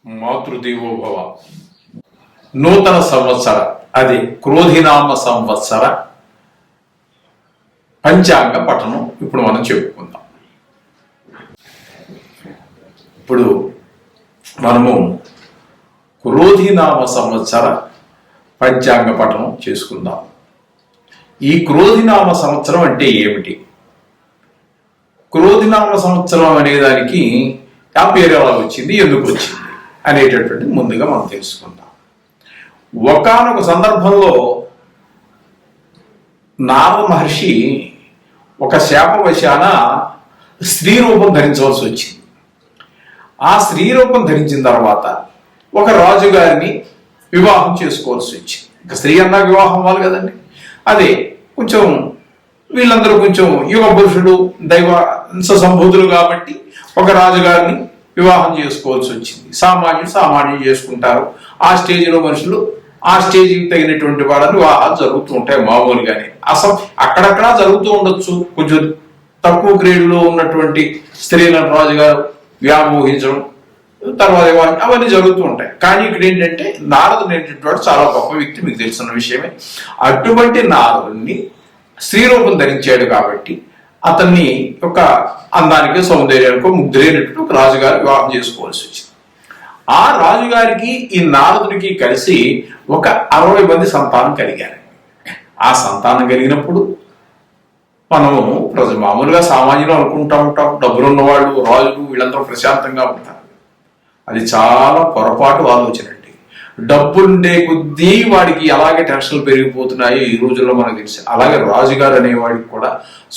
మాతృదేవోభవ. నూతన సంవత్సర అది క్రోధినామ సంవత్సర పంచాంగ పఠనం ఇప్పుడు మనం చెప్పుకుందాం. ఇప్పుడు మనము క్రోధినామ సంవత్సర పంచాంగ పఠనం చేసుకుందాం. ఈ క్రోధినామ సంవత్సరం అంటే ఏమిటి? క్రోధినామ సంవత్సరం అనే దానికి ఆ పేరు ఎలా వచ్చింది, ఎందుకు వచ్చింది అనేటటువంటి ముందుగా మనం తెలుసుకుందాం. ఒకానొక సందర్భంలో నారద మహర్షి ఒక శాపవశాన స్త్రీ రూపం ధరించవలసి వచ్చింది. ఆ స్త్రీ రూపం ధరించిన తర్వాత ఒక రాజుగారిని వివాహం చేసుకోవాల్సి వచ్చింది. ఇంకా స్త్రీ అన్నా వివాహం అవ్వాలి కదండి. అదే కొంచెం వీళ్ళందరూ కొంచెం యుగ పురుషుడు దైవ సంభూతులు కాబట్టి ఒక రాజుగారిని వివాహం చేసుకోవాల్సి వచ్చింది. సామాన్యులు చేసుకుంటారు. ఆ స్టేజ్లో మనుషులు ఆ స్టేజ్కి తగినటువంటి వాళ్ళని వివాహాలు జరుగుతూ ఉంటాయి మామూలుగానే. అసలు అక్కడక్కడ జరుగుతూ ఉండొచ్చు. కొంచెం తక్కువ గ్రేడ్లో ఉన్నటువంటి స్త్రీలను రాజుగారు వ్యామోహించడం, తర్వాత అవన్నీ జరుగుతూ ఉంటాయి. కానీ ఇక్కడ ఏంటంటే నారదుడు ఏంటంటే వాడు చాలా గొప్ప వ్యక్తి, మీకు తెలిసిన విషయమే. అటువంటి నారదుడిని స్త్రీ రూపం ధరించాడు కాబట్టి అతన్ని ఒక అందానికి సౌందర్యానికి ముగ్ధులైనటువంటి ఒక రాజుగారు వివాహం చేసుకోవాల్సి వచ్చింది. ఆ రాజుగారికి ఈ నారదుడికి కలిసి ఒక 60 మంది సంతానం కలిగారు. ఆ సంతానం కలిగినప్పుడు మనము మామూలుగా సామాన్యులు అనుకుంటా ఉంటాం, డబ్బులు ఉన్నవాళ్ళు రాజులు వీళ్ళందరూ ప్రశాంతంగా ఉంటారు. అది చాలా పొరపాటు ఆలోచన అండి. డబ్బుండే కొద్దీ వాడికి అలాగే టెన్షన్లు పెరిగిపోతున్నాయి ఈ రోజుల్లో మనకు తెలిసి. అలాగే రాజుగారు అనేవాడికి కూడా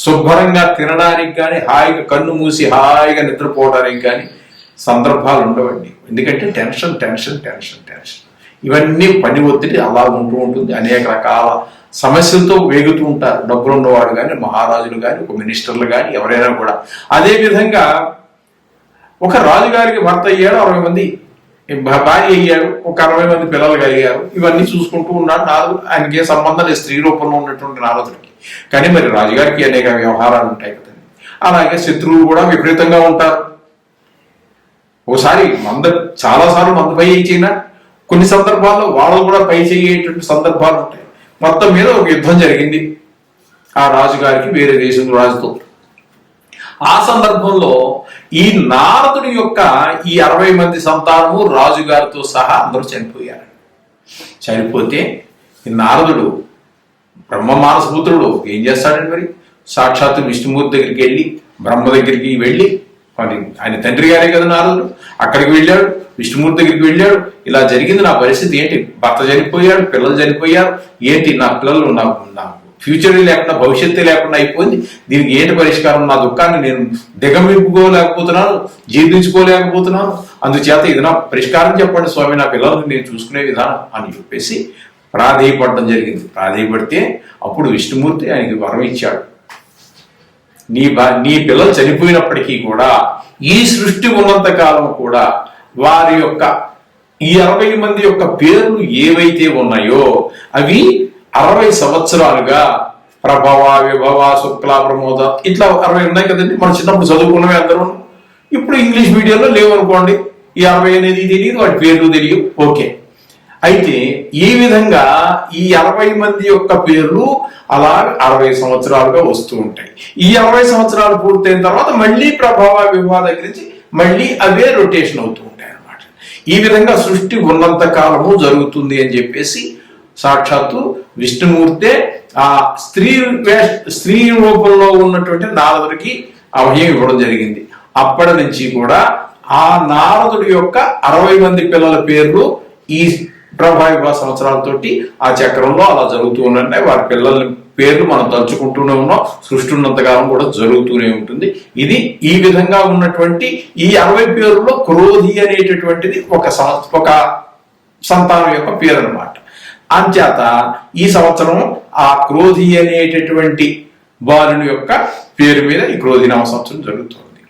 శుభ్రంగా తినడానికి కానీ హాయిగా కన్ను మూసి హాయిగా నిద్రపోవడానికి కానీ సందర్భాలు ఉండవండి. ఎందుకంటే టెన్షన్ టెన్షన్ టెన్షన్ టెన్షన్ ఇవన్నీ పని ఒత్తిడి అలా ఉంటూ ఉంటుంది. అనేక రకాల సమస్యలతో వేగుతూ ఉంటారు డబ్బులు ఉన్నవాడు కానీ, మహారాజులు కానీ, ఒక మినిస్టర్లు కానీ, ఎవరైనా కూడా. అదేవిధంగా ఒక రాజుగారికి భర్త అయ్యాడు, 60 మంది భార్య అయ్యాడు, ఒక 60 మంది పిల్లలు కలిగారు. ఇవన్నీ చూసుకుంటూ ఉన్నాడు నారదుడు. ఆయనకి ఏ సంబంధం లేదు స్త్రీ రూపంలో ఉన్నటువంటి నారదుడికి. కానీ మరి రాజుగారికి అనేక వ్యవహారాలు ఉంటాయి కదండి. అలాగే శత్రువులు కూడా విపరీతంగా ఉంటారు. ఒకసారి చాలాసార్లు మంద పై చేయినా కొన్ని సందర్భాల్లో వాళ్ళు కూడా పై చేయేటువంటి సందర్భాలు ఉంటాయి. మొత్తం మీద ఒక యుద్ధం జరిగింది ఆ రాజుగారికి వేరే దేశం రాజుతో. ఆ సందర్భంలో ఈ నారదుడి యొక్క ఈ 60 మంది సంతానము రాజుగారితో సహా అందరూ చనిపోయారు. చనిపోతే ఈ నారదుడు బ్రహ్మ మానసపుత్రుడు ఏం చేస్తాడండి? మరి సాక్షాత్తు విష్ణుమూర్తి దగ్గరికి వెళ్ళి బ్రహ్మ దగ్గరికి వెళ్ళి, మరి ఆయన తండ్రి గారే కదా నారదుడు, అక్కడికి వెళ్ళాడు. విష్ణుమూర్తి దగ్గరికి వెళ్ళాడు. ఇలా జరిగింది, నా పరిస్థితి ఏంటి? భర్త చనిపోయాడు, పిల్లలు చనిపోయారు, ఏంటి నా పిల్లలు నాకు ఫ్యూచర్ లేకుండా భవిష్యత్తు లేకుండా అయిపోయింది, దీనికి ఏంటి పరిష్కారం? నా దుఃఖాన్ని నేను దిగమింపుకోలేకపోతున్నాను, జీర్ణించుకోలేకపోతున్నాను, అందుచేత ఇది నా పరిష్కారం చెప్పండి స్వామి, నా పిల్లలను నేను చూసుకునే విధానం అని చెప్పేసి ప్రాధేయపడడం జరిగింది. ప్రాధేయపడితే అప్పుడు విష్ణుమూర్తి ఆయనకి వరం ఇచ్చాడు. నీ పిల్లలు చనిపోయినప్పటికీ కూడా ఈ సృష్టి ఉన్నంత కాలం కూడా వారి యొక్క ఈ 60 మంది యొక్క పేర్లు ఏవైతే ఉన్నాయో అవి 60 సంవత్సరాలుగా ప్రభవ, విభవ, శుక్ల, ప్రమోద ఇట్లా 60 ఉన్నాయి కదండి. మనం చిన్నప్పుడు చదువుకున్నవి అందరూ. ఇప్పుడు ఇంగ్లీష్ మీడియంలో లేవనుకోండి, ఈ 60 అనేది తెలియదు, వాటి పేర్లు తెలియదు. ఓకే, అయితే ఈ విధంగా ఈ 60 మంది యొక్క పేర్లు అలా 60 సంవత్సరాలుగా వస్తూ ఉంటాయి. ఈ 60 సంవత్సరాలు పూర్తయిన తర్వాత మళ్ళీ ప్రభావ, విభవ దగ్గర నుంచి మళ్ళీ అవే రొటేషన్ అవుతూ ఉంటాయి అన్నమాట. ఈ విధంగా సృష్టి ఉన్నంత కాలము జరుగుతుంది అని చెప్పేసి సాక్షాత్తు విష్ణుమూర్తే ఆ స్త్రీ రూపంలో ఉన్నటువంటి నారదుడికి అభయం ఇవ్వడం జరిగింది. అప్పటి నుంచి కూడా ఆ నారదుడి యొక్క 60 మంది పిల్లల పేర్లు ఈ ప్రభావిభ సంవత్సరాలతోటి ఆ చక్రంలో అలా జరుగుతూ ఉన్నాయి. వారి పిల్లల పేర్లు మనం తలుచుకుంటూనే ఉన్నాం. సృష్టి ఉన్నంతకాలం కూడా జరుగుతూనే ఉంటుంది. ఇది ఈ విధంగా ఉన్నటువంటి ఈ 60 పేర్లలో క్రోధి అనేటటువంటిది ఒక సంతానం యొక్క పేరు అన్నమాట. అంచేత ఈ సంవత్సరం ఆ క్రోధి అనేటటువంటి బాలుని యొక్క పేరు మీద ఈ క్రోధినామ సంవత్సరం జరుగుతుంది.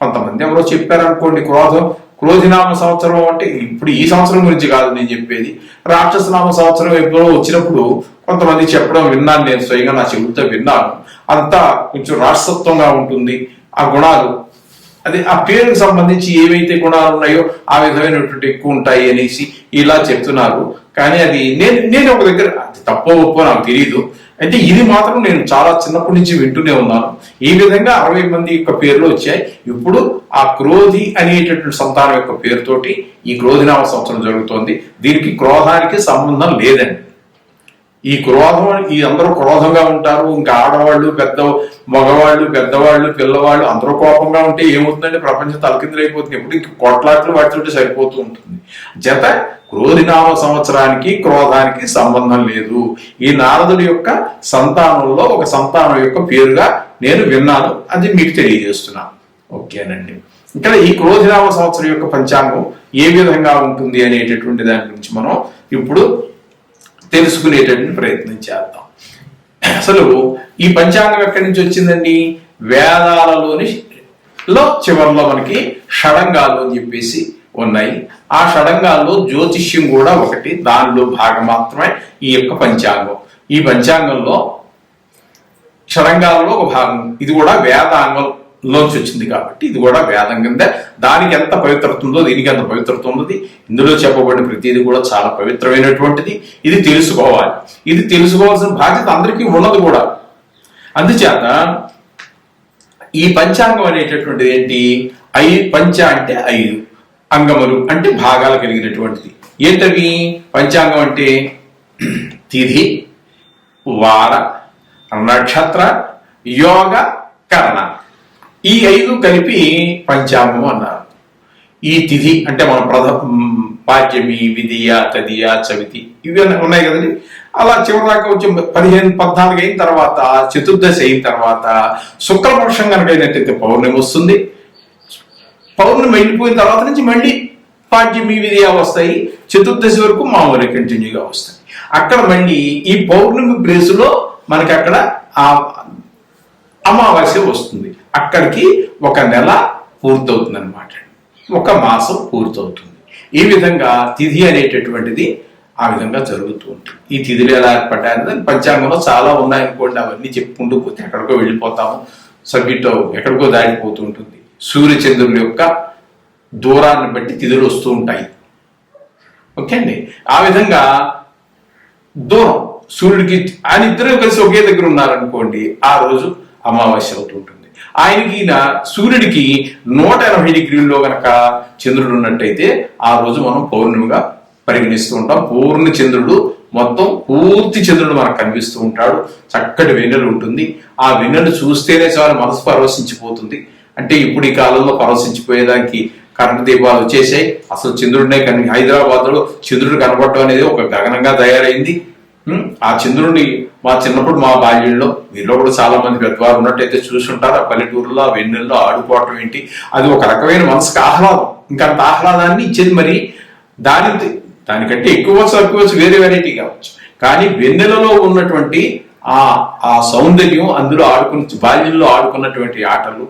కొంతమంది ఎవరో చెప్పారనుకోండి, క్రోధినామ సంవత్సరం అంటే ఇప్పుడు ఈ సంవత్సరం గురించి కాదు నేను చెప్పేది, రాక్షసనామ సంవత్సరం ఎప్పుడో వచ్చినప్పుడు కొంతమంది చెప్పడం విన్నాను, నేను స్వయంగా నా చెబుతా విన్నాను. అంతా కొంచెం రాక్షసత్వంగా ఉంటుంది, ఆ గుణాలు అది ఆ పేరుకు సంబంధించి ఏవైతే గుణాలు ఉన్నాయో ఆ విధమైనటువంటి ఎక్కువ ఉంటాయి అనేసి ఇలా చెప్తున్నారు. కానీ అది నేను ఒక దగ్గర అది తప్పో ఒప్పో నాకు తెలియదు. అయితే ఇది మాత్రం నేను చాలా చిన్నప్పటి నుంచి వింటూనే ఉన్నాను. ఈ విధంగా 60 మంది యొక్క పేర్లు వచ్చాయి. ఇప్పుడు ఆ క్రోధి అనేటటువంటి సంతానం యొక్క పేరుతోటి ఈ క్రోధినామ సంవత్సరం జరుగుతోంది. దీనికి క్రోధానికి సంబంధం లేదండి. ఈ క్రోధం, ఈ అందరూ క్రోధంగా ఉంటారు. ఇంకా ఆడవాళ్ళు, మగవాళ్ళు, పెద్దవాళ్ళు, పిల్లవాళ్ళు అందరూ కోపంగా ఉంటే ఏమవుతుందంటే ప్రపంచం తలకిందులైపోతుంది. ఎప్పుడు కొట్లాట్లు వాటితోటి సరిపోతూ ఉంటుంది. జత క్రోధినామ సంవత్సరానికి క్రోధానికి సంబంధం లేదు. ఈ నారదుడి యొక్క సంతానంలో ఒక సంతానం యొక్క పేరుగా నేను విన్నాను, అది మీకు తెలియజేస్తున్నాను. ఓకేనండి. ఇక్కడ ఈ క్రోధినామ సంవత్సరం యొక్క పంచాంగం ఏ విధంగా ఉంటుంది అనేటటువంటి దాని గురించి మనం ఇప్పుడు తెలుసుకునేటటువంటి ప్రయత్నం చేద్దాం. అసలు ఈ పంచాంగం ఎక్కడి నుంచి వచ్చిందండి? వేదాలలోని చివరిలో మనకి షడంగాలు అని చెప్పేసి ఉన్నాయి. ఆ షడంగాల్లో జ్యోతిష్యం కూడా ఒకటి, దానిలో భాగం మాత్రమే ఈ యొక్క పంచాంగం. ఈ పంచాంగంలో షడంగాల్లో ఒక భాగం, ఇది కూడా వేదాంగంలోంచి వచ్చింది కాబట్టి ఇది కూడా వేదం కింద. దానికి ఎంత పవిత్రత ఉందో దీనికి ఎంత పవిత్రత ఉన్నది. ఇందులో చెప్పబడిన ప్రతిదీ కూడా చాలా పవిత్రమైనటువంటిది. ఇది తెలుసుకోవాలి. ఇది తెలుసుకోవాల్సిన బాధ్యత అందరికీ ఉన్నది కూడా. అందుచేత ఈ పంచాంగం అనేటటువంటిది ఏంటి? పంచ అంటే 5, అంగములు అంటే భాగాలు కలిగినటువంటిది. ఏంటవి? పంచాంగం అంటే తిథి, వార, నక్షత్ర, యోగ, కరణ, ఈ 5 కలిపి పంచాంగం అన్నారు. ఈ తిథి అంటే మన పాడ్యమి, విధియ, తదియ, చవితి ఇవి ఉన్నాయి కదండి. అలా చివరిదాకా వచ్చి 15-14 అయిన తర్వాత, చతుర్దశి అయిన తర్వాత శుక్లపక్షం కనుక అయినట్టయితే పౌర్ణమి వస్తుంది. పౌర్ణమి వెళ్ళిపోయిన తర్వాత నుంచి మళ్ళీ పాడ్యమి, విధియ వస్తాయి. చతుర్దశి వరకు మామూలు కంటిన్యూగా వస్తాయి. అక్కడ మళ్ళీ ఈ పౌర్ణమి ప్లేసులో మనకి అక్కడ ఆ అమావాస్య వస్తుంది. అక్కడికి ఒక నెల పూర్తవుతుంది అనమాట, ఒక మాసం పూర్తవుతుంది. ఈ విధంగా తిథి అనేటటువంటిది ఆ విధంగా జరుగుతూ ఉంటుంది. ఈ తిథులు ఎలా ఏర్పడ్డాయని పంచాంగంలో చాలా ఉన్నాయనుకోండి. అవన్నీ చెప్పుకుంటూ పోతే ఎక్కడికో వెళ్ళిపోతాము, సబ్జెక్ట్ ఎక్కడికో దాటిపోతూ ఉంటుంది. సూర్యచంద్రుల యొక్క దూరాన్ని బట్టి తిథులు వస్తూ ఉంటాయి. ఓకే అండి. ఆ విధంగా దూరం సూర్యుడికి ఆయన ఇద్దరు కలిసి ఒకే దగ్గర ఉన్నారనుకోండి, ఆ రోజు అమావాస్య అవుతుంటుంది. ఆయనకి సూర్యుడికి 180 డిగ్రీల్లో గనక చంద్రుడు ఉన్నట్టయితే ఆ రోజు మనం పౌర్ణమిగా పరిగణిస్తూ ఉంటాం. పూర్ణ చంద్రుడు మొత్తం పూర్తి చంద్రుడు మనకు కనిపిస్తూ ఉంటాడు. చక్కటి వెన్నెలు ఉంటుంది. ఆ వెన్నెలు చూస్తేనే చాలా మనసు పరవశించిపోతుంది. అంటే ఇప్పుడు ఈ కాలంలో పరవశించిపోయేదానికి కరెంటు దీపాలు వచ్చేసాయి. అసలు చంద్రుడినే హైదరాబాద్ లో చంద్రుడు కనపడటం అనేది ఒక గగనంగా తయారైంది. ఆ చంద్రుడిని మా చిన్నప్పుడు మా బాల్యంలో, మీలో కూడా చాలా మంది పెద్దవారు ఉన్నట్టయితే చూసుంటారు. ఆ పల్లెటూరులో ఆ వెన్నెల్లో ఆడుకోవటం ఏంటి, అది ఒక రకమైన మనసుకు ఆహ్లాదం. ఇంకంత ఆహ్లాదాన్ని ఇచ్చేది. మరి దానికంటే ఎక్కువ తక్కువ వేరే వెరైటీ కావచ్చు, కానీ వెన్నెలలో ఉన్నటువంటి ఆ సౌందర్యం, అందులో బాల్యంలో ఆడుకున్నటువంటి ఆటలు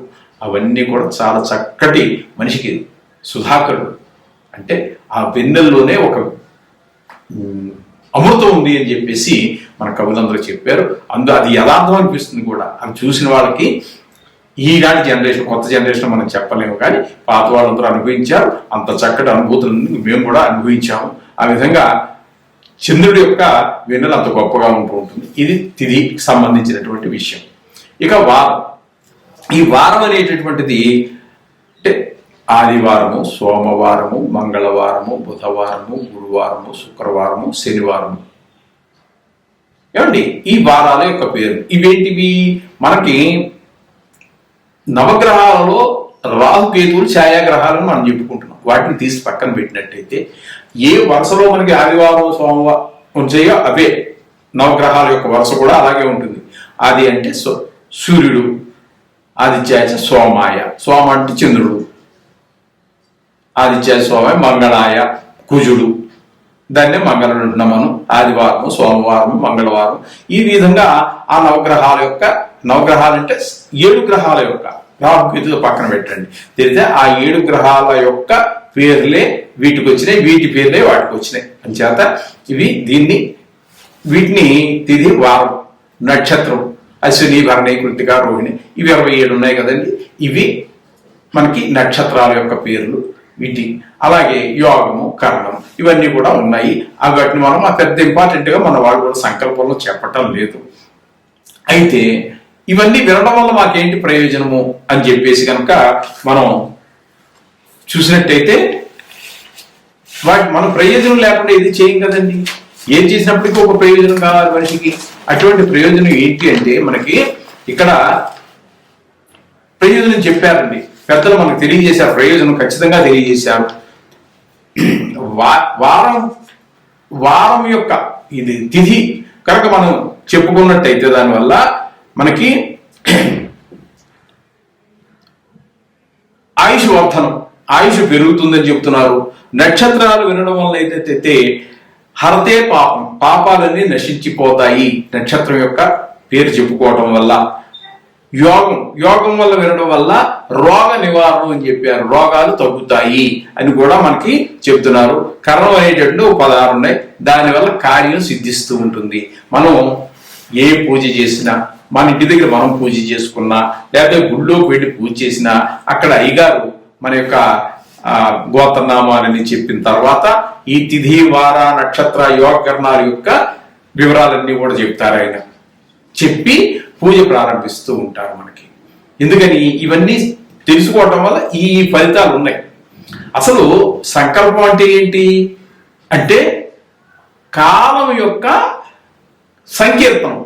అవన్నీ కూడా చాలా చక్కటి, మనిషికి సుధాకరుడు అంటే ఆ వెన్నెల్లోనే ఒక అమృతం ఉంది అని చెప్పేసి మన కవులందరూ చెప్పారు. అది యథార్థం అనిపిస్తుంది కూడా. అది చూసిన వాళ్ళకి ఈనాటి జనరేషన్, కొత్త జనరేషన్ మనం చెప్పలేము, కానీ పాత వాళ్ళందరూ అనుభవించారు. అంత చక్కటి అనుభూతులను మేము కూడా అనుభవించాము. ఆ విధంగా చంద్రుడి యొక్క వెన్నెల అంత గొప్పగా ఉంటూ ఉంటుంది. ఇది తిథికి సంబంధించినటువంటి విషయం. ఇక వారం. ఈ వారం అనేటటువంటిది అంటే ఆదివారము, సోమవారము, మంగళవారము, బుధవారము, గురువారము, శుక్రవారము, శనివారము. ఏమండి ఈ వారాల యొక్క పేరు ఇవేంటివి? మనకి నవగ్రహాలలో రాహుకేతువులు ఛాయాగ్రహాలను మనం చెప్పుకుంటున్నాం. వాటిని తీసి పక్కన పెట్టినట్టయితే ఏ వరుసలో మనకి ఆదివారం, సోమవారం వచ్చాయో అవే నవగ్రహాల యొక్క వరుస కూడా అలాగే ఉంటుంది. ఆది అంటే సూర్యుడు, ఆదిత్యాయ సోమాయ, సోమ అంటే చంద్రుడు, ఆదిత్యాయ సోమాయ, మంగళాయ కుజుడు. దాన్నే మంగళుడు అంటున్నాం మనం. ఆదివారము, సోమవారము, మంగళవారం. ఈ విధంగా ఆ నవగ్రహాలు అంటే 7 గ్రహాల యొక్క రాహుకేతులు పక్కన పెట్టండి. తెలిస్తే ఆ 7 గ్రహాల యొక్క పేర్లే వీటికి వచ్చినాయి, వీటి పేర్లే వాటికి వచ్చినాయి. అంచేత వీటిని తిథి, వారం, నక్షత్రం అశ్విని, భరణి, కృతిక, రోహిణి, ఇవి 27 ఉన్నాయి కదండి. ఇవి మనకి నక్షత్రాల యొక్క పేర్లు వీటి, అలాగే యోగము, కరణం ఇవన్నీ కూడా ఉన్నాయి. వాటిని మనం పెద్ద ఇంపార్టెంట్గా మన వాళ్ళు కూడా సంకల్పంలో చెప్పటం లేదు. అయితే ఇవన్నీ వినడం వల్ల మాకేంటి ప్రయోజనము అని చెప్పేసి కనుక మనం చూసినట్టయితే మనం ప్రయోజనం లేకుండా ఏది చేయం కదండి. ఏం చేసినప్పటికీ ఒక ప్రయోజనం కావాలి మనిషికి. అటువంటి ప్రయోజనం ఏంటి అంటే మనకి ఇక్కడ ప్రయోజనం చెప్పారండి పెద్దలు, మనకు తెలియజేశారు. ప్రయోజనం ఖచ్చితంగా తెలియజేశారు. వారం యొక్క ఇది తిథి కనుక మనం చెప్పుకున్నట్టయితే దానివల్ల మనకి ఆయుష్ వర్ధనం, ఆయుష్ పెరుగుతుందని చెప్తున్నారు. నక్షత్రాలు వినడం వల్ల అయితే హరతే పాపం, పాపాలన్నీ నశించిపోతాయి నక్షత్రం యొక్క పేరు చెప్పుకోవటం వల్ల. యోగం వల్ల వినడం వల్ల రోగ నివారణ అని చెప్పారు, రోగాలు తగ్గుతాయి అని కూడా మనకి చెప్తున్నారు. కరణం అనేటటువంటి ఒక పదాలు ఉన్నాయి, దానివల్ల కార్యం సిద్ధిస్తూ ఉంటుంది. మనం ఏ పూజ చేసినా, మన ఇంటి దగ్గర మనం పూజ చేసుకున్నా, లేకపోతే గుళ్ళోకి వెళ్ళి పూజ చేసినా, అక్కడ అయ్యగారు మన యొక్క గోత్రనామాలని చెప్పిన తర్వాత ఈ తిథి, వార, నక్షత్ర, యోగకరణాల యొక్క వివరాలన్నీ కూడా చెప్తారు. ఆయన చెప్పి పూజ ప్రారంభిస్తూ ఉంటారు మనకి. ఎందుకని ఇవన్నీ తెలుసుకోవటం వల్ల ఈ ఫలితాలు ఉన్నాయి. అసలు సంకల్పం అంటే ఏంటి అంటే కాలం యొక్క సంకీర్తనం,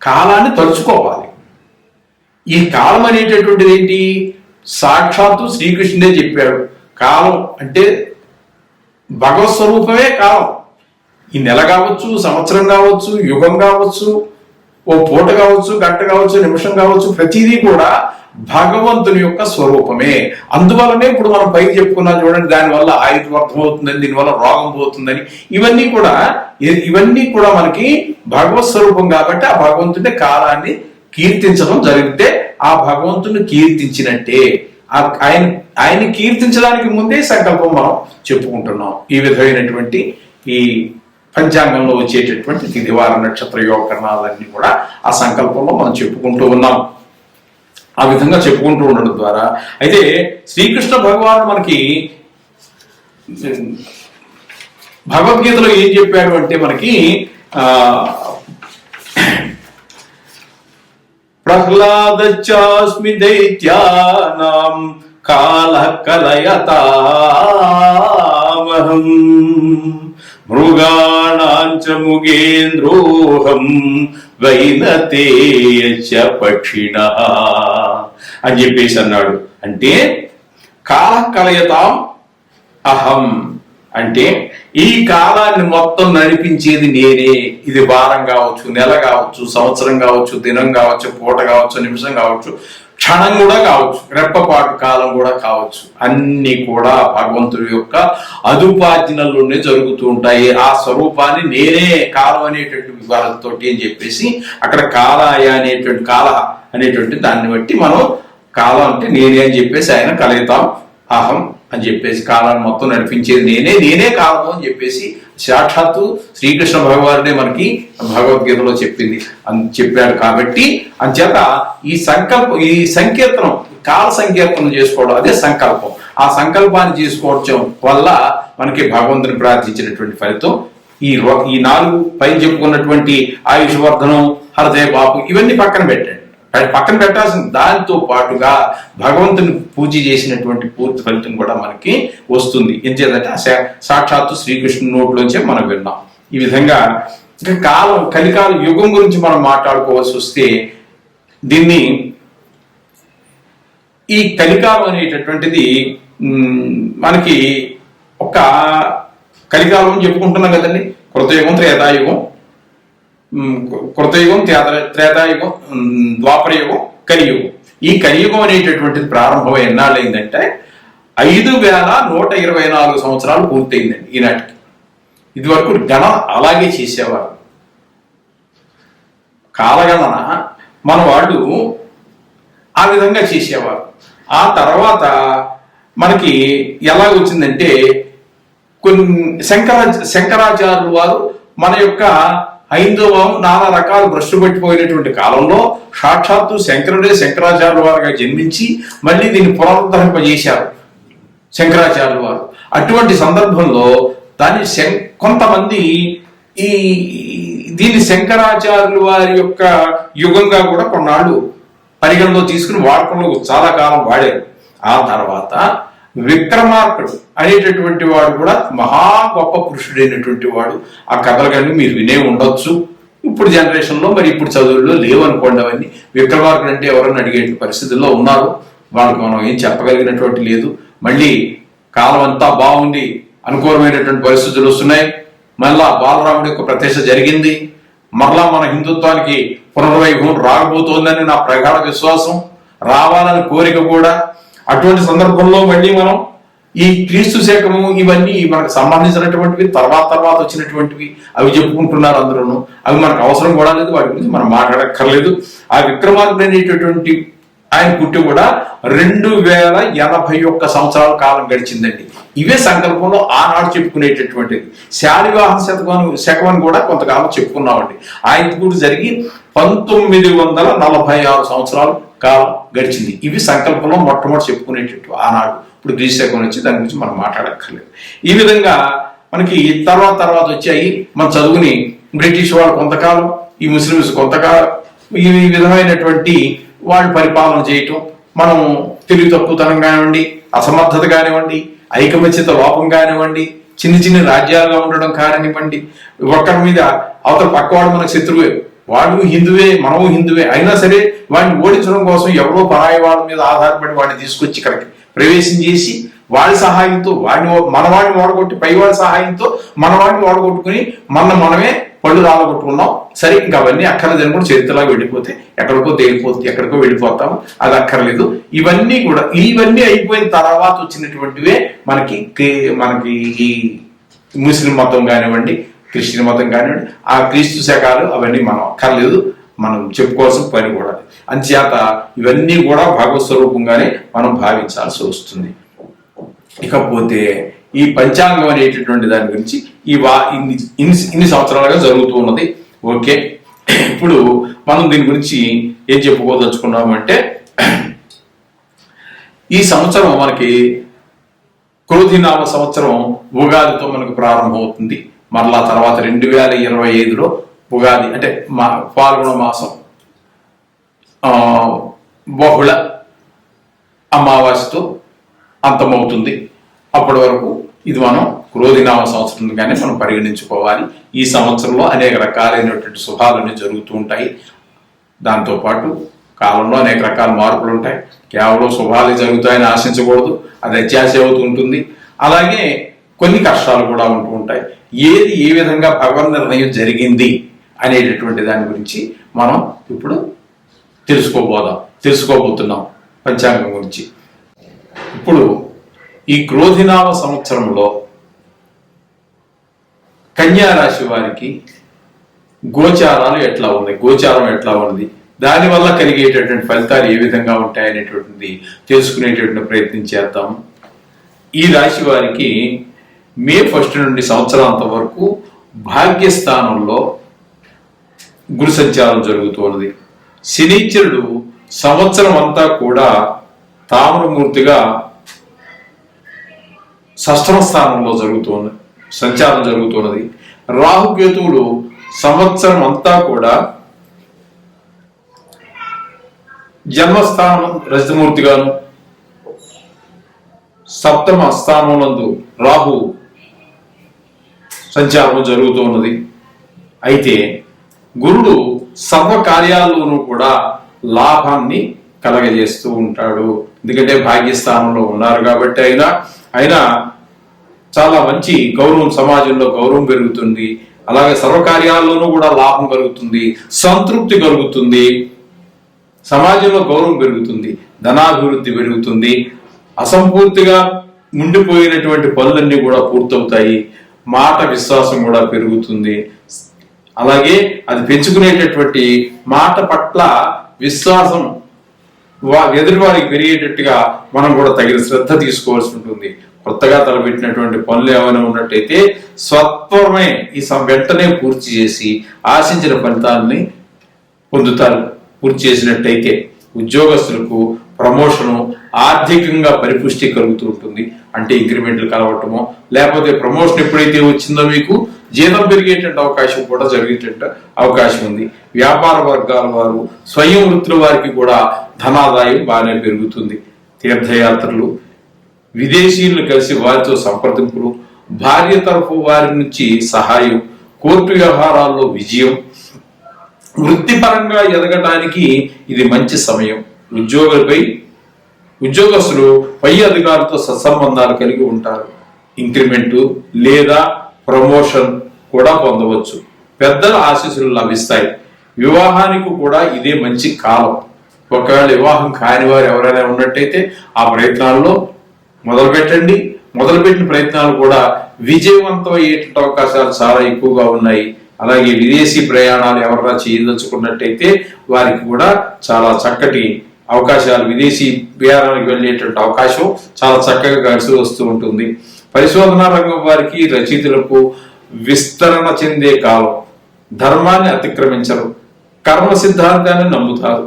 కాలాన్ని తలుచుకోవాలి. ఈ కాలం అనేటటువంటిది ఏంటి? సాక్షాత్తు శ్రీకృష్ణుడే చెప్పాడు. కాలం అంటే భగవత్ స్వరూపమే కాలం. ఈ నెల కావచ్చు, సంవత్సరం కావచ్చు, యుగం కావచ్చు, ఓ పూట కావచ్చు, గంట కావచ్చు, నిమిషం కావచ్చు, ప్రతిదీ కూడా భగవంతుని యొక్క స్వరూపమే. అందువల్లనే ఇప్పుడు మనం పైకి చెప్పుకున్నాం చూడండి, దానివల్ల ఆయుర్వర్ధం అవుతుందని, దీనివల్ల రోగం పోతుందని, ఇవన్నీ కూడా మనకి భగవత్ స్వరూపం కాబట్టి ఆ భగవంతుని కాలాన్ని కీర్తించడం జరిగితే ఆ భగవంతుని కీర్తించినట్టే. ఆయన కీర్తించడానికి ముందే సంకల్పం మనం చెప్పుకుంటున్నాం. ఈ విధమైనటువంటి ఈ పంచాంగంలో వచ్చేటటువంటి తిథి, వార, నక్షత్ర, యోగకరణాలన్నీ కూడా ఆ సంకల్పంలో మనం చెప్పుకుంటూ ఉన్నాం. ఆ విధంగా చెప్పుకుంటూ ఉండడం ద్వారా అయితే శ్రీకృష్ణ భగవానుడు మనకి భగవద్గీతలో ఏం చెప్పాడు అంటే మనకి ప్రహ్లాదచాస్మి దైత్యానాం కాల కలయతామహం మృగాణాంచ ముగేంద్రోహం వైనతేయచ పక్షిణః అని చెప్పేసి అన్నాడు. అంటే కాల కలయతాం అహం అంటే ఈ కాలాన్ని మొత్తం నడిపించేది నేనే. ఇది వారం కావచ్చు, నెల కావచ్చు, సంవత్సరం కావచ్చు, దినం కావచ్చు, పూట కావచ్చు, నిమిషం కావచ్చు, క్షణం కూడా కావచ్చు, రెప్పపాటు కాలం కూడా కావచ్చు. అన్ని కూడా భగవంతుడి యొక్క అదుపార్జనలోనే జరుగుతూ ఉంటాయి. ఆ స్వరూపాన్ని నేనే కాలం అనేటువంటి వివరాలతో అని చెప్పేసి అక్కడ కాలాయ అనేటువంటి కాల అనేటువంటి దాన్ని బట్టి మనం కాలం అంటే నేనే అని చెప్పేసి ఆయన కలయితాం అహం అని చెప్పేసి కాలాన్ని మొత్తం నడిపించేది నేనే కాలము అని చెప్పేసి సాక్షాత్తు శ్రీకృష్ణ భగవానుడే మనకి భగవద్గీతలో చెప్పాడు. కాబట్టి అంచేత ఈ సంకీర్తనం, కాల సంకీర్తనం చేసుకోవడం అదే సంకల్పం. ఆ సంకల్పాన్ని చేసుకోవడం వల్ల మనకి భగవంతుని ప్రార్థించినటువంటి ఫలితం ఈ 4 పైన చెప్పుకున్నటువంటి ఆయుష్ వర్ధనం, హృదయ పాపు ఇవన్నీ పక్కన పెట్టాల్సిన దాంతో పాటుగా భగవంతుని పూజ చేసినటువంటి పూర్తి ఫలితం కూడా మనకి వస్తుంది. ఏం చేయాలంటే సాక్షాత్తు శ్రీకృష్ణుని నోట్లోంచే మనం విన్నాం. ఈ విధంగా ఇంకా కలికాల యుగం గురించి మనం మాట్లాడుకోవాల్సి వస్తే దీన్ని ఈ కలికాలం అనేటటువంటిది మనకి ఒక కలికాలం అని చెప్పుకుంటున్నాం కదండి. కృతయుగం, త్రేతాయుగం, కృతయుగం, త్రేతాయుగం, ద్వాపరయుగం, కలియుగం. ఈ కలియుగం అనేటటువంటిది ప్రారంభం ఎన్నాళ్ళైందంటే 5124 సంవత్సరాలు పూర్తయిందండి ఈనాటికి. ఇది వరకు గణన అలాగే చేసేవారు. కాలగణన మన వాళ్ళు ఆ విధంగా చేసేవారు. ఆ తర్వాత మనకి ఎలా వచ్చిందంటే కొన్ని శంకరాచార్యులు వారు మన యొక్క హైందవం నానా రకాలు భ్రష్టు పట్టిపోయినటువంటి కాలంలో సాక్షాత్తు శంకరుడే శంకరాచార్యుల వారుగా జన్మించి మళ్ళీ దీన్ని పునరుద్ధరింపజేశారు శంకరాచార్యుల వారు. అటువంటి సందర్భంలో దాన్ని కొంతమంది ఈ దీన్ని శంకరాచార్యుల వారి యొక్క యుగంగా కూడా కొన్నాళ్ళు పరిగణలో తీసుకుని వాడకంలో చాలా కాలం వాడారు. ఆ తర్వాత విక్రమార్కుడు అనేటటువంటి వాడు కూడా మహా గొప్ప పురుషుడైనటువంటి వాడు. ఆ కథలు కానీ మీరు వినే ఉండొచ్చు. ఇప్పుడు జనరేషన్లో మరి ఇప్పుడు చదువుల్లో లేవనుకోండి అవన్నీ. విక్రమార్కుడు అంటే ఎవరన్నా అడిగే పరిస్థితుల్లో ఉన్నారు. వాళ్ళకి మనం ఏం చెప్పగలిగినటువంటి లేదు. మళ్ళీ కాలం అంతా బాగుంది, అనుకూలమైనటువంటి పరిస్థితులు వస్తున్నాయి. మళ్ళా బాలరాముడి యొక్క ప్రతిష్ఠ జరిగింది. మరలా మన హిందుత్వానికి పునర్వైభవం రాకపోతుందని నా ప్రగాఢ విశ్వాసం, రావాలని కోరిక కూడా. అటువంటి సందర్భంలో మళ్ళీ మనం ఈ క్రీస్తు శకము ఇవన్నీ మనకు సంబంధించినటువంటివి తర్వాత వచ్చినటువంటివి అవి చెప్పుకుంటున్నారు అందరూ. అవి మనకు అవసరం కూడా లేదు, వాటి గురించి మనం మాట్లాడక్కర్లేదు. ఆ విక్రమార్కుడు అనేటటువంటి ఆయన పుట్టి కూడా 2081 సంవత్సరాల కాలం గడిచిందండి. ఇవే సంకల్పంలో ఆనాడు చెప్పుకునేటటువంటిది. శాలివాహన శకం కూడా కొంతకాలం చెప్పుకున్నామండి. ఆయన పుట్టి జరిగి 1946 సంవత్సరాలు కాలం గడిచింది. ఇవి సంకల్పంలో మొట్టమొదటి చెప్పుకునేటట్టు ఆనాడు. ఇప్పుడు గ్రీస్ శకం వచ్చి దాని గురించి మనం మాట్లాడక్కర్లేదు. ఈ విధంగా మనకి తర్వాత వచ్చాయి. మన చదువుని బ్రిటిష్ వాళ్ళు కొంతకాలం, ఈ ముస్లిమ్స్ కొంతకాలం, ఈ విధమైనటువంటి వాళ్ళు పరిపాలన చేయటం, మనం తెలివి తక్కువతనం కానివ్వండి, అసమర్థత కానివ్వండి, ఐకమత్యత లోపం కానివ్వండి, చిన్న రాజ్యాలుగా ఉండడం కానివ్వండి, ఒక్కరి మీద అవతల పక్కవాడు మనకు శత్రువే, వాడు హిందువే మనము హిందువే అయినా సరే వాడిని ఓడించడం కోసం ఎవరో పరాయి వాళ్ళ మీద ఆధారపడి వాడిని తీసుకొచ్చి ఇక్కడికి ప్రవేశం చేసి వాడి సహాయంతో మనవాడిని వాడగొట్టి పైవాడి సహాయంతో మనవాడిని వాడగొట్టుకుని మనమే పళ్ళు రాలగొట్టుకున్నాం. సరే, ఇంకా అవన్నీ అక్కర్లేదని కూడా చరిత్రలాగా వెళ్ళిపోతే ఎక్కడికో వెళ్ళిపోతాము. అది అక్కర్లేదు. ఇవన్నీ అయిపోయిన తర్వాత వచ్చినటువంటివే మనకి ఈ ముస్లిం మతం కానివ్వండి, క్రిస్టియన్ మతం కానివ్వండి, ఆ క్రీస్తు శకాలు అవన్నీ మనం అక్కర్లేదు, మనం చెప్పుకోవాల్సిన పని కూడా. అంచేత ఇవన్నీ కూడా భగవత్ స్వరూపంగానే మనం భావించాల్సి వస్తుంది. ఇకపోతే ఈ పంచాంగం అనేటటువంటి దాని గురించి ఇన్ని సంవత్సరాలుగా జరుగుతూ ఉన్నది. ఓకే, ఇప్పుడు మనం దీని గురించి ఏం చెప్పుకోదలుచుకున్నామంటే, ఈ సంవత్సరం మనకి క్రోధినామ సంవత్సరం ఉగాదితో మనకు ప్రారంభమవుతుంది. మరలా తర్వాత 2025లో ఉగాది అంటే పాల్గొన మాసం బహుళ అమావాస్యతో అంతమవుతుంది. అప్పటి వరకు ఇది మనం క్రోధినామ సంవత్సరంగానే మనం పరిగణించుకోవాలి. ఈ సంవత్సరంలో అనేక రకాలైనటువంటి శుభాలన్నీ జరుగుతూ ఉంటాయి. దాంతోపాటు కాలంలో అనేక రకాల మార్పులు ఉంటాయి. కేవలం శుభాలే జరుగుతాయని ఆశించకూడదు, అది అత్యాశ అవుతూ ఉంటుంది. అలాగే కొన్ని కష్టాలు కూడా ఉంటూ ఉంటాయి. ఏది ఏ విధంగా భగవన్ నిర్ణయం జరిగింది అనేటటువంటి దాని గురించి మనం ఇప్పుడు తెలుసుకోబోతున్నాం పంచాంగం గురించి. ఇప్పుడు ఈ క్రోధినామ సంవత్సరంలో కన్యా రాశి వారికి గోచారం ఎట్లా ఉంది, దానివల్ల కలిగేటటువంటి ఫలితాలు ఏ విధంగా ఉంటాయనేటువంటిది తెలుసుకునేటటువంటి ప్రయత్నం చేద్దాం. ఈ రాశి వారికి మే 1 నుండి సంవత్సరాంతం వరకు భాగ్యస్థానంలో గురు సంచారం జరుగుతున్నది. శనీశ్వరుడు సంవత్సరం అంతా కూడా తామ్రమూర్తిగా షష్ఠమ స్థానంలో సంచారం జరుగుతున్నది. రాహుకేతువులు సంవత్సరం అంతా కూడా జన్మస్థానం రజతమూర్తిగాను, సప్తమ స్థానంలో రాహు సంచారం జరుగుతున్నది. అయితే గురుడు సర్వ కార్యాల్లోనూ కూడా లాభాన్ని కలగజేస్తూ ఉంటాడు. ఎందుకంటే భాగ్యస్థానంలో ఉన్నారు కాబట్టి అయినా చాలా మంచి గౌరవం, సమాజంలో గౌరవం పెరుగుతుంది. అలాగే సర్వకార్యాల్లోనూ కూడా లాభం కలుగుతుంది, సంతృప్తి కలుగుతుంది, సమాజంలో గౌరవం పెరుగుతుంది, ధనాభివృద్ధి పెరుగుతుంది, అసంపూర్తిగా ఉండిపోయినటువంటి పనులన్నీ కూడా పూర్తవుతాయి, మాట విశ్వాసం కూడా పెరుగుతుంది. అలాగే అది పెంచుకునేటటువంటి మాట పట్ల విశ్వాసం ఎదుటి వారికి పెరిగేటట్టుగా మనం కూడా తగిన శ్రద్ధ తీసుకోవాల్సి ఉంటుంది. కొత్తగా తలపెట్టినటువంటి పనులు ఏమైనా ఉన్నట్టయితే స్వత్వరమే వెంటనే పూర్తి చేసి ఆశించిన ఫలితాలని పొందుతారు. పూర్తి చేసినట్టయితే ఉద్యోగస్తులకు ప్రమోషను, ఆర్థికంగా పరిపుష్టి కలుగుతూ ఉంటుంది. అంటే ఇంక్రిమెంట్లు కలవటమో, లేకపోతే ప్రమోషన్ ఎప్పుడైతే వచ్చిందో మీకు జీతం పెరిగేటువంటి అవకాశం కూడా జరిగేటువంటి అవకాశం ఉంది. వ్యాపార వర్గాల వారు, స్వయం వృత్తుల వారికి కూడా ధనాదాయం బాగానే పెరుగుతుంది. తీర్థయాత్రలు, విదేశీయులను కలిసి వారితో సంప్రదింపులు, భార్య తరఫు వారి నుంచి సహాయం, కోర్టు వ్యవహారాల్లో విజయం, వృత్తిపరంగా ఎదగటానికి ఇది మంచి సమయం. ఉద్యోగస్తులు పై అధికారులతో సత్సంబంధాలు కలిగి ఉంటారు. ఇంక్రిమెంటు లేదా ప్రమోషన్ కూడా పొందవచ్చు. పెద్దల ఆశీస్సులు లభిస్తాయి. వివాహానికి కూడా ఇదే మంచి కాలం. ఒకవేళ వివాహం కాని వారు ఎవరైనా ఉన్నట్టయితే ఆ ప్రయత్నాల్లో మొదలుపెట్టండి. మొదలుపెట్టిన ప్రయత్నాలు కూడా విజయవంతం అయ్యేటువంటి అవకాశాలు చాలా ఎక్కువగా ఉన్నాయి. అలాగే విదేశీ ప్రయాణాలు ఎవరైనా చేయదలుచుకున్నట్టయితే వారికి కూడా చాలా చక్కటి అవకాశాలు, విదేశీ ప్రయాణానికి వెళ్ళేటువంటి అవకాశం చాలా చక్కగా కలిసి వస్తూ ఉంటుంది. పరిశోధనా రంగం వారికి, రచయితలకు విస్తరణ చెందే కాలం. ధర్మాన్ని అతిక్రమించరు. కర్మ సిద్ధాంతాన్ని నమ్ముతారు.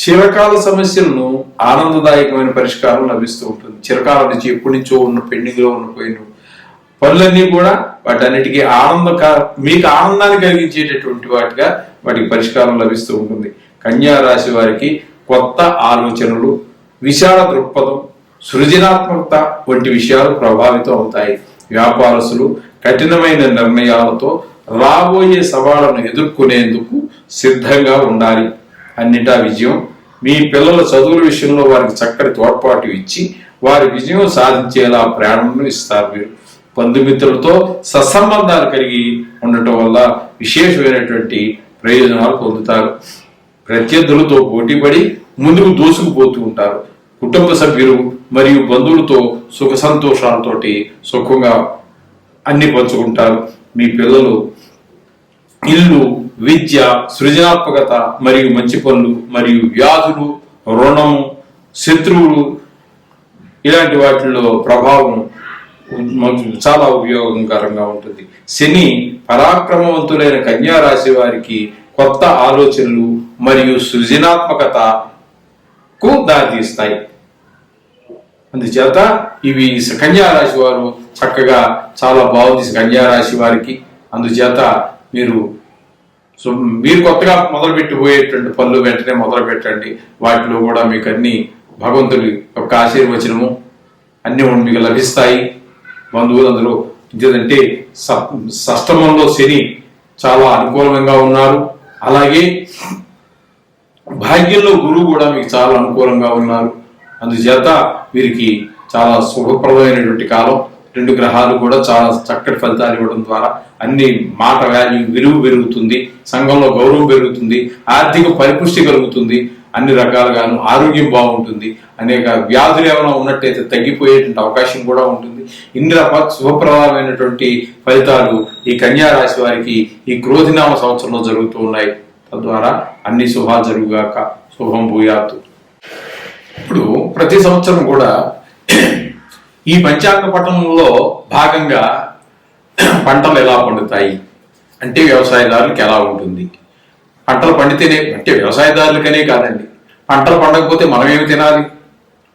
చిరకాల సమస్యలను ఆనందదాయకమైన పరిష్కారం లభిస్తూ ఉంటుంది. చిరకాల నుంచి ఎప్పటి నుంచో ఉన్న పెండింగ్ లో పోయిన పనులన్నీ కూడా వాటన్నిటికీ మీకు ఆనందాన్ని కలిగించేటటువంటి వాటికి పరిష్కారం లభిస్తూ ఉంటుంది. కన్యా రాశి వారికి కొత్త ఆలోచనలు, విశాల దృక్పథం, సృజనాత్మకత వంటి విషయాలు ప్రభావితం అవుతాయి. వ్యాపారస్తులు కఠినమైన నిర్ణయాలతో రాబోయే సవాళ్లను ఎదుర్కొనేందుకు సిద్ధంగా ఉండాలి. అన్నిటా విజయం. మీ పిల్లల చదువుల విషయంలో వారికి చక్కటి తోడ్పాటు ఇచ్చి వారి విజయం సాధించేలా ప్రేరణను ఇస్తారు. మీరు బంధుమిత్రులతో సత్సంబంధాలు కలిగి ఉండటం వల్ల విశేషమైనటువంటి ప్రయోజనాలు పొందుతారు. ప్రత్యర్థులతో పోటీపడి ముందుకు దూసుకుపోతూ ఉంటారు. కుటుంబ సభ్యులు మరియు బంధువులతో సుఖ సంతోషాలతోటి సుఖంగా అన్ని పంచుకుంటారు. మీ పిల్లలు ఇల్లు, విద్య, సృజనాత్మకత మరియు మంచి పనులు మరియు వ్యాధులు, రుణము, శత్రువులు ఇలాంటి వాటిల్లో ప్రభావం చాలా ఉపయోగకరంగా ఉంటుంది. శని పరాక్రమవంతులైన కన్యా రాశి వారికి కొత్త ఆలోచనలు మరియు సృజనాత్మకతకు దారితీస్తాయి. అందుచేత ఇవి కన్యా రాశి వారు చక్కగా చాలా బాగుంది కన్యా రాశి వారికి. అందుచేత మీరు కొత్తగా మొదలుపెట్టిపోయేటువంటి పనులు వెంటనే మొదలు పెట్టండి. వాటిలో కూడా మీకు అన్ని భగవంతుడి యొక్క ఆశీర్వచనము అన్ని మీకు లభిస్తాయి. బంధువులందరూ ఎందుకంటే షష్టమంలో శని చాలా అనుకూలంగా ఉన్నారు. అలాగే భాగ్యంలో గురువు కూడా మీకు చాలా అనుకూలంగా ఉన్నారు. అందుచేత వీరికి చాలా శుభప్రదమైనటువంటి కాలం. రెండు గ్రహాలు కూడా చాలా చక్కటి ఫలితాలు ఇవ్వడం ద్వారా అన్ని మాట వాల్యూ విలువ పెరుగుతుంది, సంఘంలో గౌరవం పెరుగుతుంది, ఆర్థిక పరిపుష్టి కలుగుతుంది, అన్ని రకాలుగాను ఆరోగ్యం బాగుంటుంది. అనేక వ్యాధులు ఏమైనా ఉన్నట్టయితే తగ్గిపోయేటువంటి అవకాశం కూడా ఉంటుంది. ఇన్ని రకాల శుభప్రదమైనటువంటి ఫలితాలు ఈ కన్యా రాశి వారికి ఈ క్రోధినామ సంవత్సరంలో జరుగుతూ ఉన్నాయి. తద్వారా అన్ని శుభాలు జరుగుగాక. శుభం భూయాత్తు. ఇప్పుడు ప్రతి సంవత్సరం కూడా ఈ పంచాంగ పఠనంలో భాగంగా పంటలు ఎలా పండుతాయి అంటే వ్యవసాయదారులకు ఎలా ఉంటుంది, పంటలు పండితేనే అంటే వ్యవసాయదారులకనే కాదండి, పంటలు పండకపోతే మనం ఏమి తినాలి,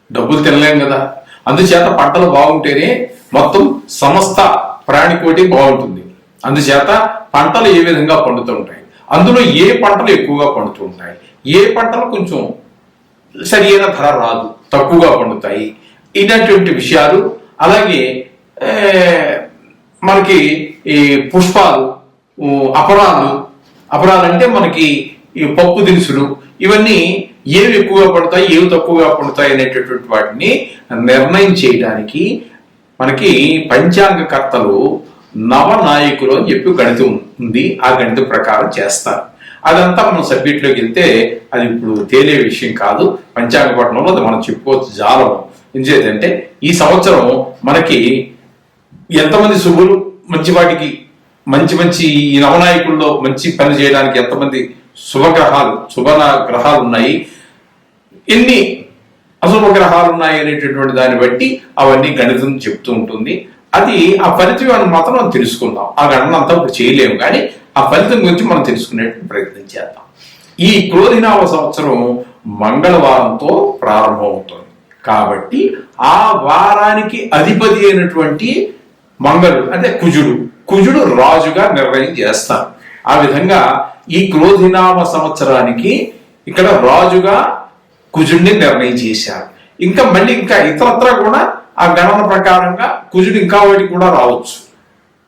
డబ్బులు తినలేం కదా. అందుచేత పంటలు బాగుంటేనే మొత్తం సమస్త ప్రాణికోటి బాగుంటుంది. అందుచేత పంటలు ఏ విధంగా పండుతూ ఉంటాయి, అందులో ఏ పంటలు ఎక్కువగా పండుతూ ఉంటాయి, ఏ పంటలు కొంచెం సరైన ధర రాదు, తక్కువగా పండుతాయి, ఇలాంటి విషయాలు. అలాగే మనకి ఈ పుష్పాలు, అపరాలు అంటే మనకి ఈ పప్పు దినుసులు, ఇవన్నీ ఏవి ఎక్కువగా పడతాయి ఏవి తక్కువగా పడతాయి అనేటటువంటి వాటిని నిర్ణయం చేయడానికి మనకి పంచాంగకర్తలు నవనాయకులు అని చెప్పి గణితం ఉంది. ఆ గణితం ప్రకారం చేస్తారు. అదంతా మనం సబ్జెక్ట్లోకి వెళ్తే అది ఇప్పుడు తేలే విషయం కాదు. పంచాంగ పఠనంలో అది మనం చెప్పుకోవచ్చు జాలం. ఎందుచేతంటే ఈ సంవత్సరం మనకి ఎంతమంది శుభులు మంచి వాటికి మంచి ఈ నవనాయకుల్లో మంచి పని చేయడానికి ఎంతమంది శుభ గ్రహాలు ఉన్నాయి, ఎన్ని అశుభ గ్రహాలు ఉన్నాయి అనేటటువంటి దాన్ని బట్టి అవన్నీ గణితం చెప్తూ ఉంటుంది. అది ఆ ఫలితం మాత్రం మనం తెలుసుకుందాం. ఆ గణన అంతా ఇప్పుడు చేయలేము, కానీ ఆ ఫలితం గురించి మనం తెలుసుకునే ప్రయత్నం చేద్దాం. ఈ క్రోధినామ సంవత్సరం మంగళవారంతో ప్రారంభమవుతుంది కాబట్టి ఆ వారానికి అధిపతి అయినటువంటి మంగళుడు అంటే కుజుడు రాజుగా నిర్ణయం చేస్తారు. ఆ విధంగా ఈ క్రోధినామ సంవత్సరానికి ఇక్కడ రాజుగా కుజుడిని నిర్ణయం చేశారు. ఇంకా మళ్ళీ ఇంకా ఇతరత్ర కూడా ఆ గణన ప్రకారంగా కుజుడు ఇంకా వాటికి కూడా రావచ్చు,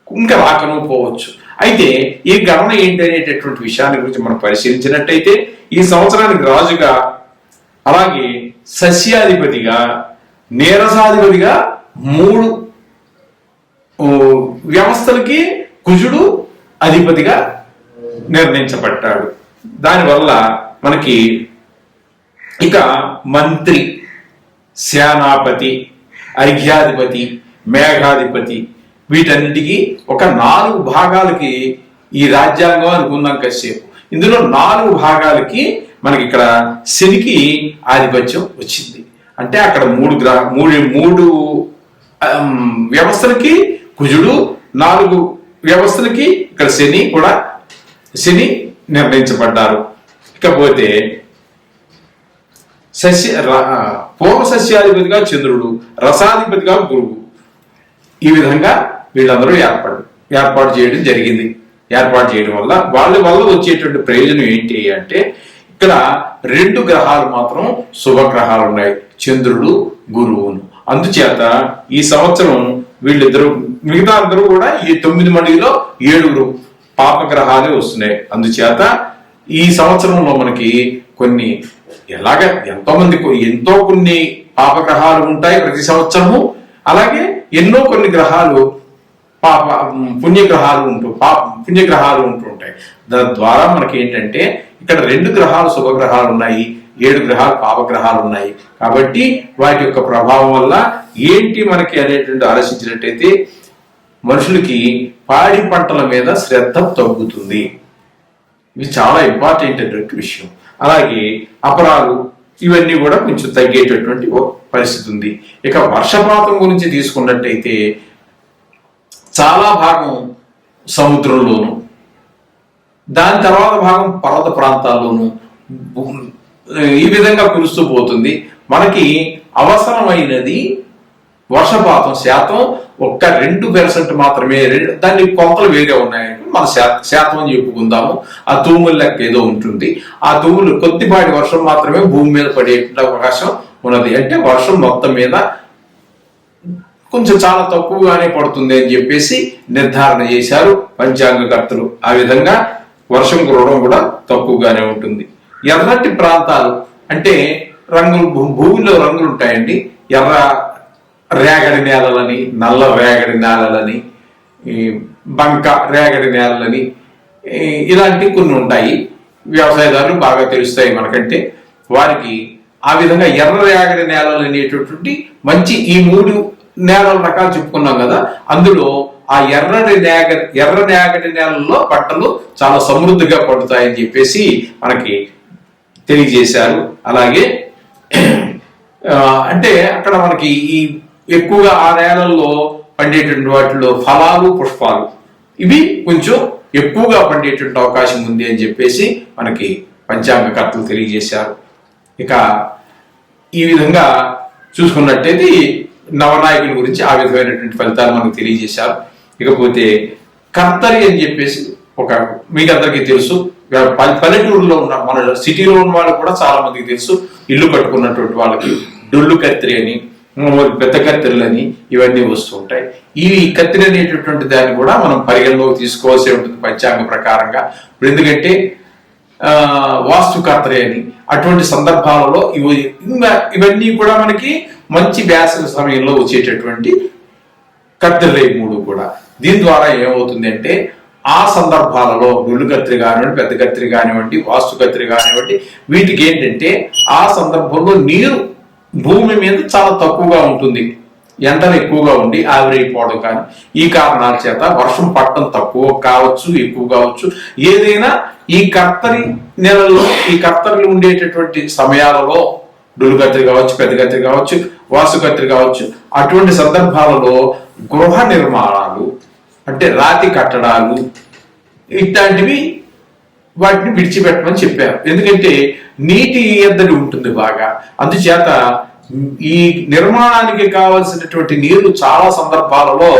ఇంకా రాకను పోవచ్చు. అయితే ఈ గణన ఏంటి అనేటటువంటి విషయాన్ని గురించి మనం పరిశీలించినట్టయితే ఈ సంవత్సరానికి రాజుగా, అలాగే సస్యాధిపతిగా, నీరసాధిపతిగా 3 వ్యవస్థలకి కుజుడు అధిపతిగా నిర్ణయించబడ్డాడు. దానివల్ల మనకి ఇక మంత్రి, సేనాపతి, అర్ఘ్యాధిపతి, మేఘాధిపతి వీటన్నిటికీ ఒక 4 భాగాలకి ఈ రాజ్యాంగం అనుకుందాం కాసేపు. ఇందులో 4 భాగాలకి మనకి ఇక్కడ శనికి ఆధిపత్యం వచ్చింది. అంటే అక్కడ 3 వ్యవస్థలకి కుజుడు, 4 వ్యవస్థలకి ఇక్కడ శని నిర్ణయించబడ్డారు. ఇకపోతే పూర్వ సస్యాధిపతిగా చంద్రుడు, రసాధిపతిగా గురువు. ఈ విధంగా వీళ్ళందరూ ఏర్పాటు చేయడం జరిగింది. ఏర్పాటు చేయడం వల్ల వాళ్ళ వచ్చేటువంటి ప్రయోజనం ఏంటి అంటే ఇక్కడ 2 గ్రహాలు మాత్రం శుభగ్రహాలు ఉన్నాయి, చంద్రుడు, గురువును. అందుచేత ఈ సంవత్సరం వీళ్ళిద్దరూ, మిగతా అందరూ కూడా ఈ 9 మందిలో 7 పాపగ్రహాలే వస్తున్నాయి. అందుచేత ఈ సంవత్సరంలో మనకి కొన్ని ఎంతో కొన్ని పాపగ్రహాలు ఉంటాయి ప్రతి సంవత్సరము. అలాగే ఎన్నో కొన్ని గ్రహాలు పుణ్యగ్రహాలు ఉంటూ ఉంటాయి. దాని ద్వారా మనకి ఏంటంటే ఇక్కడ 2 గ్రహాలు శుభగ్రహాలు ఉన్నాయి, 7 గ్రహాలు పాపగ్రహాలు ఉన్నాయి. కాబట్టి వాటి యొక్క ప్రభావం వల్ల ఏంటి మనకి అనేటువంటి ఆలోచించినట్టయితే మనుషులకి పాడి పంటల మీద శ్రద్ధ తగ్గుతుంది. ఇది చాలా ఇంపార్టెంట్ అయినటువంటి విషయం. అలాగే అపరాలు ఇవన్నీ కూడా కొంచెం తగ్గేటటువంటి పరిస్థితి ఉంది. ఇక వర్షపాతం గురించి తీసుకున్నట్టయితే చాలా భాగం సముద్రంలోను, దాని తర్వాత భాగం పర్వత ప్రాంతాల్లోనూ ఈ విధంగా కురుస్తూ పోతుంది. మనకి అవసరమైనది వర్షపాతం శాతం 2% మాత్రమే. దాన్ని కొలతలు వేరే ఉన్నాయంటే మన శాతం అని చెప్పుకుందాము. ఆ తూముల లెక్క ఏదో ఉంటుంది. ఆ తూములు కొద్దిపాటి వర్షం మాత్రమే భూమి మీద పడే అవకాశం ఉన్నది. అంటే వర్షం మొత్తం మీద కొంచెం చాలా తక్కువగానే పడుతుంది అని చెప్పేసి నిర్ధారణ చేశారు పంచాంగకర్తలు. ఆ విధంగా వర్షం కురవడం కూడా తక్కువగానే ఉంటుంది. ఎర్రటి ప్రాంతాలు అంటే భూమిలో రంగులు ఉంటాయండి. ఎర్ర రేగడి నేలలని, నల్ల రేగడి నేలలని, బంక రేగడి నేలలని ఇలాంటి కొన్ని ఉంటాయి. వ్యవసాయదారులు బాగా తెలుస్తాయి మనకంటే. వారికి ఆ విధంగా ఎర్ర రేగడి నేలలు అనేటటువంటి మంచి ఈ 3 నేలల రకాలు చెప్పుకున్నాం కదా, అందులో ఆ ఎర్ర రేగడి నేలల్లో పంటలు చాలా సమృద్ధిగా పడుతాయని చెప్పేసి మనకి తెలియజేశారు. అలాగే అంటే అక్కడ మనకి ఈ ఎక్కువగా ఆ నేలల్లో పండేటువంటి వాటిలో ఫలాలు, పుష్పాలు ఇవి కొంచెం ఎక్కువగా పండేటువంటి అవకాశం ఉంది అని చెప్పేసి మనకి పంచాంగకర్తలు తెలియజేశారు. ఇక ఈ విధంగా చూసుకున్నట్టయితే నవనాయకుల గురించి ఆ విధమైనటువంటి ఫలితాలు మనకు తెలియజేశారు. ఇకపోతే కర్తరి అని చెప్పేసి మీకు అందరికీ తెలుసు, పల్లెటూరులో ఉన్న మన సిటీలో ఉన్న వాళ్ళకి కూడా చాలా మందికి తెలుసు. ఇల్లు కట్టుకున్నటువంటి వాళ్ళకి డొల్లు కత్తిరి అని, పెద్ద కత్తిరలని ఇవన్నీ వస్తూ ఉంటాయి. ఈ కత్తిరి అనేటటువంటి దాన్ని కూడా మనం పరిగణలోకి తీసుకోవాల్సి ఉంటుంది పంచాంగ ప్రకారంగా. ఎందుకంటే వాస్తు కత్తిరి అని అటువంటి సందర్భాలలో ఇవన్నీ కూడా మనకి మంచి వేసవి సమయంలో వచ్చేటటువంటి కత్తిరలే 3 కూడా. దీని ద్వారా ఏమవుతుంది అంటే ఆ సందర్భాలలో డొల్లు కత్తిరి కానివ్వండి, పెద్ద కత్తిరి కానివ్వండి, వాస్తు కత్తిరి కానివ్వండి, వీటికి ఏంటంటే ఆ సందర్భంలో నీరు భూమి మీద చాలా తక్కువగా ఉంటుంది. ఎండలు ఎక్కువగా ఉండి ఆవిరైపోవడం కానీ ఈ కారణాల చేత వర్షం పడటం తక్కువ కావచ్చు, ఎక్కువ కావచ్చు. ఏదైనా ఈ కర్తరి నెలలో, ఈ కర్తరిలు ఉండేటటువంటి సమయాలలో డులు కత్తి కావచ్చు, పెద్ద కత్తి కావచ్చు, వాసు కత్తి కావచ్చు. అటువంటి సందర్భాలలో గృహ నిర్మాణాలు అంటే రాతి కట్టడాలు ఇట్లాంటివి వాటిని విడిచిపెట్టమని చెప్పారు. ఎందుకంటే నీటి ఎద్దడి ఉంటుంది బాగా. అందుచేత ఈ నిర్మాణానికి కావలసినటువంటి నీరు చాలా సందర్భాలలో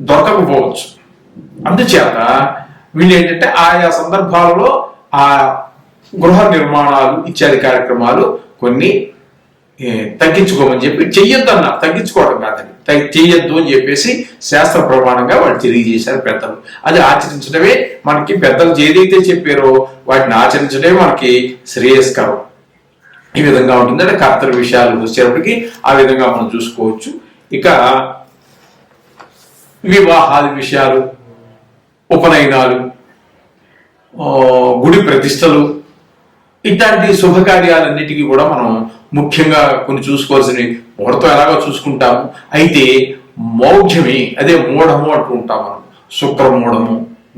దొరకకపోవచ్చు. అందుచేత వీళ్ళు ఏంటంటే ఆయా సందర్భాలలో ఆ గృహ నిర్మాణాలు ఇత్యాది కార్యక్రమాలు కొన్ని తగ్గించుకోమని చెప్పి, చెయ్యొద్దన్న, తగ్గించుకోవడం కాదని, చెయ్యొద్దు అని చెప్పేసి శాస్త్ర ప్రమాణంగా వాళ్ళు తెలియజేశారు పెద్దలు. అది ఆచరించడమే మనకి పెద్దలు ఏదైతే చెప్పారో వాటిని ఆచరించడమే మనకి శ్రేయస్కరం. ఈ విధంగా ఉంటుంది. అంటే కర్తవ్య విషయాలు వచ్చేటప్పటికి ఆ విధంగా మనం చూసుకోవచ్చు. ఇక వివాహాది విషయాలు, ఉపనయనాలు, గుడి ప్రతిష్టలు ఇట్లాంటి శుభకార్యాలన్నిటికీ కూడా మనం ముఖ్యంగా కొన్ని చూసుకోవాల్సినవి. ముహూర్తం ఎలాగో చూసుకుంటాము, అయితే మౌఢ్యమి అదే మూఢము అంటూ ఉంటాం మనం. శుక్రమూఢము,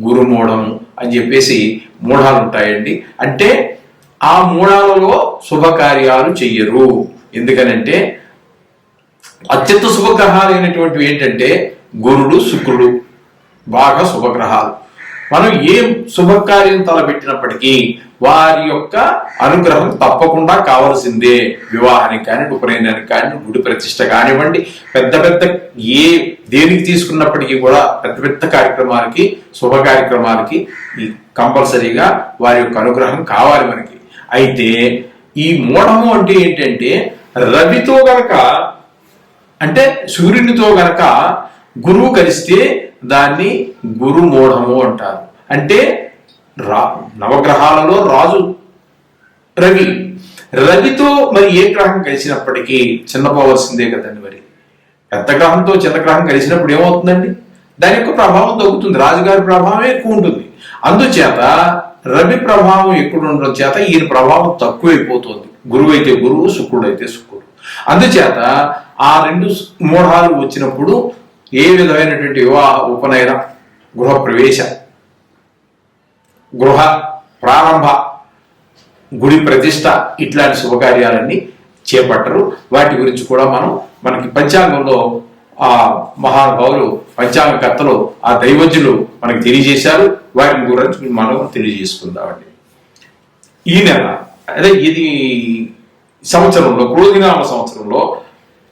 గురుమూఢము అని చెప్పేసి మూఢాలు ఉంటాయండి. అంటే ఆ మూఢాలలో శుభకార్యాలు చెయ్యరు. ఎందుకనంటే అత్యంత శుభగ్రహాలు అయినటువంటివి ఏంటంటే గురుడు, శుక్రుడు బాగా శుభగ్రహాలు. మనం ఏ శుభకార్యం తలపెట్టినప్పటికీ వారి యొక్క అనుగ్రహం తప్పకుండా కావలసిందే. వివాహానికి కానీ, ఉపనయనానికి కానీ, గుడి ప్రతిష్ట కానివ్వండి, పెద్ద పెద్ద దేనికి తీసుకున్నప్పటికీ కూడా పెద్ద పెద్ద కార్యక్రమాలకి, శుభ కార్యక్రమాలకి కంపల్సరీగా వారి యొక్క అనుగ్రహం కావాలి మనకి. అయితే ఈ మూఢము అంటే ఏంటంటే రవితో గనక అంటే సూర్యునితో గనక గురువు కలిస్తే దాన్ని గురుమూఢము అంటారు. అంటే నవగ్రహాలలో రాజు రవి, రవితో మరి ఏ గ్రహం కలిసినప్పటికీ చిన్నపోవలసిందే కదండి. మరి పెద్ద గ్రహంతో చిన్న గ్రహం కలిసినప్పుడు ఏమవుతుందండి? దాని యొక్క ప్రభావం తగ్గుతుంది, రాజుగారి ప్రభావం ఎక్కువ ఉంటుంది. అందుచేత రవి ప్రభావం ఎక్కువ ఉండడం చేత ఈయన ప్రభావం తక్కువైపోతుంది. గురువు అయితే గురువు, శుక్రుడు అయితే శుక్రుడు. అందుచేత ఆ రెండు మూఢాలు వచ్చినప్పుడు ఏ విధమైనటువంటి వివాహ, ఉపనయన, గృహ ప్రవేశ, గృహ ప్రారంభ, గుడి ప్రతిష్ట ఇట్లాంటి శుభకార్యాలన్నీ చేపట్టరు. వాటి గురించి కూడా మనకి పంచాంగంలో ఆ మహానుభావులు, పంచాంగకర్తలు, ఆ దైవజ్ఞులు మనకి తెలియజేశారు. వాటి గురించి మనం తెలియజేసుకుందామండి. ఈ నెల అదే ఇది సంవత్సరంలో, క్రోధినామ సంవత్సరంలో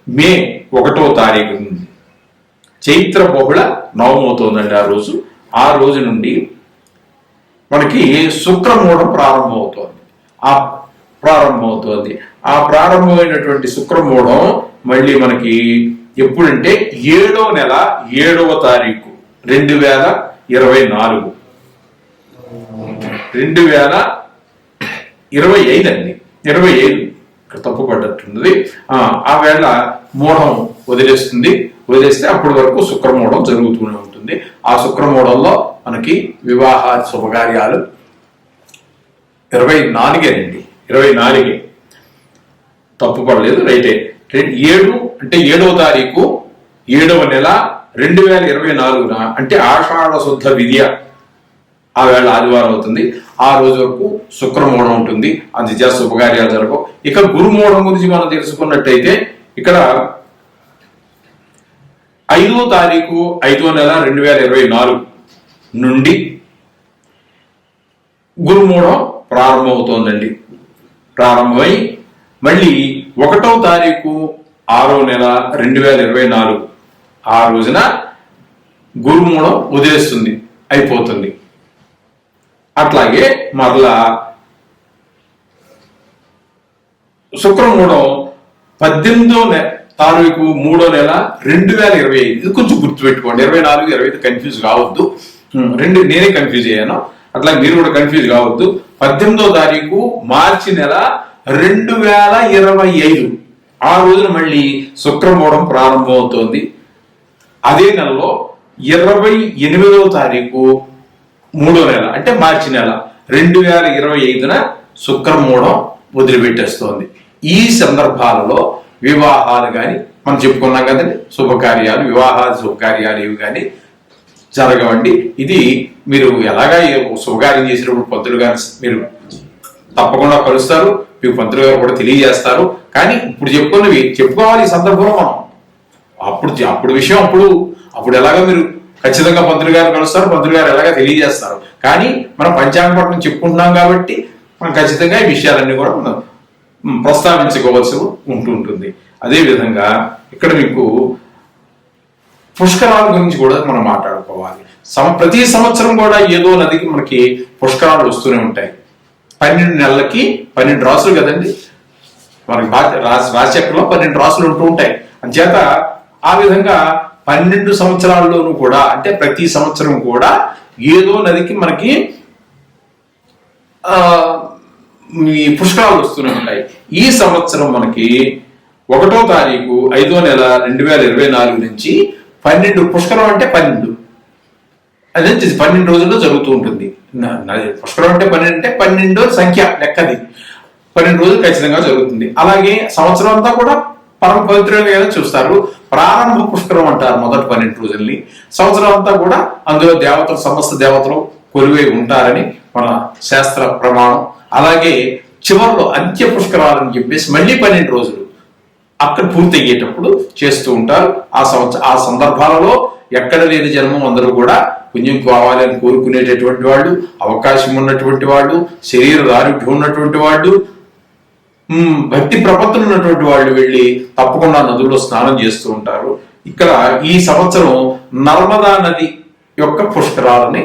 మే 1వ తారీఖు నుండి చైత్ర బహుళ నవమవుతోందండి. ఆ రోజు నుండి మనకి శుక్రమూఢం ప్రారంభమవుతోంది. ఆ ప్రారంభమైనటువంటి శుక్రమూఢం మళ్ళీ మనకి ఎప్పుడంటే 7వ నెల 7వ తారీఖు 2024 2025 అండి. 25 తప్పు పడ్డట్టుంది. ఆ వేళ మూఢం వదిలేస్తే అప్పటి వరకు శుక్రమూఢం జరుగుతూనే ఉంటుంది. ఆ శుక్రమూఢంలో మనకి వివాహ శుభకార్యాలు 24 తప్పు పడలేదు, రైటే. 7 అంటే 7వ తారీఖు 7వ నెల 2024 అంటే ఆషాఢ శుద్ధ విద్య ఆ వేళ ఆదివారం అవుతుంది. ఆ రోజు వరకు శుక్రమూఢం ఉంటుంది. అందుచేత శుభకార్యాలు జరగవు. ఇక గురుమూఢం గురించి మనం తెలుసుకున్నట్టయితే ఇక్కడ 5వ తారీఖు 5వ నెల 2024 నుండి గురుమూఢం ప్రారంభమవుతోందండి. ప్రారంభమై మళ్ళీ 1వ తారీఖు 6వ నెల 2024 ఆ రోజున గురుమూఢం వదిలేస్తుంది, అయిపోతుంది. అట్లాగే మరలా శుక్రమూఢం 18వ తారీఖు 3వ నెల 2025. ఇది కొంచెం గుర్తుపెట్టుకోండి. 24, 25 కన్ఫ్యూజ్ కావద్దు. నేనే కన్ఫ్యూజ్ అయ్యాను, అట్లా మీరు కూడా కన్ఫ్యూజ్ కావద్దు. 18వ తారీఖు మార్చి నెల 2025 ఆ రోజున మళ్ళీ శుక్రమూఢం ప్రారంభమవుతోంది. అదే నెలలో 28వ తారీఖు 3వ నెల అంటే మార్చి నెల 2025 శుక్రమూఢం వదిలిపెట్టేస్తోంది. ఈ సందర్భాలలో వివాహాలు కానీ మనం చెప్పుకున్నాం కదండి, శుభకార్యాలు, వివాహాలు శుభకార్యాలు ఇవి కానీ జరగవండి. ఇది మీరు ఎలాగా శుభకార్యం చేసినప్పుడు పంతులు గారు మీరు తప్పకుండా కలుస్తారు. మీకు పంతులు గారు కూడా తెలియజేస్తారు. కానీ ఇప్పుడు చెప్పుకున్నవి చెప్పుకోవాలి ఈ సందర్భంలో మనం. అప్పుడు విషయం అప్పుడు ఎలాగో మీరు ఖచ్చితంగా పంతులు గారు కలుస్తారు, పంతులు గారు ఎలాగ తెలియజేస్తారు. కానీ మనం పంచాంగ పట్టణం చెప్పుకుంటున్నాం కాబట్టి మనం ఖచ్చితంగా ఈ విషయాలన్నీ కూడా మనం ప్రస్తావించుకోవాల్సి ఉంటుంది. అదేవిధంగా ఇక్కడ మీకు పుష్కరాల గురించి కూడా మనం మాట్లాడుకోవాలి. ప్రతి సంవత్సరం కూడా ఏదో నదికి మనకి పుష్కరాలు వస్తూనే ఉంటాయి. 12 నెలలకి 12 రాసులు కదండి మనకి రాశిచక్రంలో 12 రాసులు ఉంటూ ఉంటాయి. అంచేత ఆ విధంగా 12 సంవత్సరాల్లోనూ కూడా అంటే ప్రతి సంవత్సరం కూడా ఏదో నదికి మనకి ఈ పుష్కరాలు వస్తూనే ఉంటాయి. ఈ సంవత్సరం మనకి 1వ తారీఖు 5వ నెల 2024 నుంచి 12 పుష్కరం అంటే 12 అదే 12 రోజుల్లో జరుగుతూ ఉంటుంది. పుష్కరం అంటే 12 అంటే 12 సంఖ్య లెక్కది 12 రోజులు ఖచ్చితంగా జరుగుతుంది. అలాగే సంవత్సరం అంతా కూడా పరమ పవిత్రంగా చూస్తారు. ప్రారంభ పుష్కరం అంటారు మొదటి 12 రోజుల్ని. సంవత్సరం అంతా కూడా అందులో దేవతలు సమస్త దేవతలు కొలువై ఉంటారని మన శాస్త్ర ప్రమాణం. అలాగే చివరిలో అంత్య పుష్కరాలని చెప్పేసి మళ్ళీ 12 రోజులు అక్కడ పూర్తి అయ్యేటప్పుడు చేస్తూ ఉంటారు. ఆ సందర్భాలలో ఎక్కడ లేని జన్మం అందరూ కూడా పుణ్యం కావాలి అని కోరుకునేటటువంటి వాళ్ళు, అవకాశం ఉన్నటువంటి వాళ్ళు, శరీర దారుఢ్యం ఉన్నటువంటి వాళ్ళు, భక్తి ప్రపత్తులు ఉన్నటువంటి వాళ్ళు వెళ్ళి తప్పకుండా నదుల్లో స్నానం చేస్తూ ఉంటారు. ఇక్కడ ఈ సంవత్సరం నర్మదా నది యొక్క పుష్కరాలని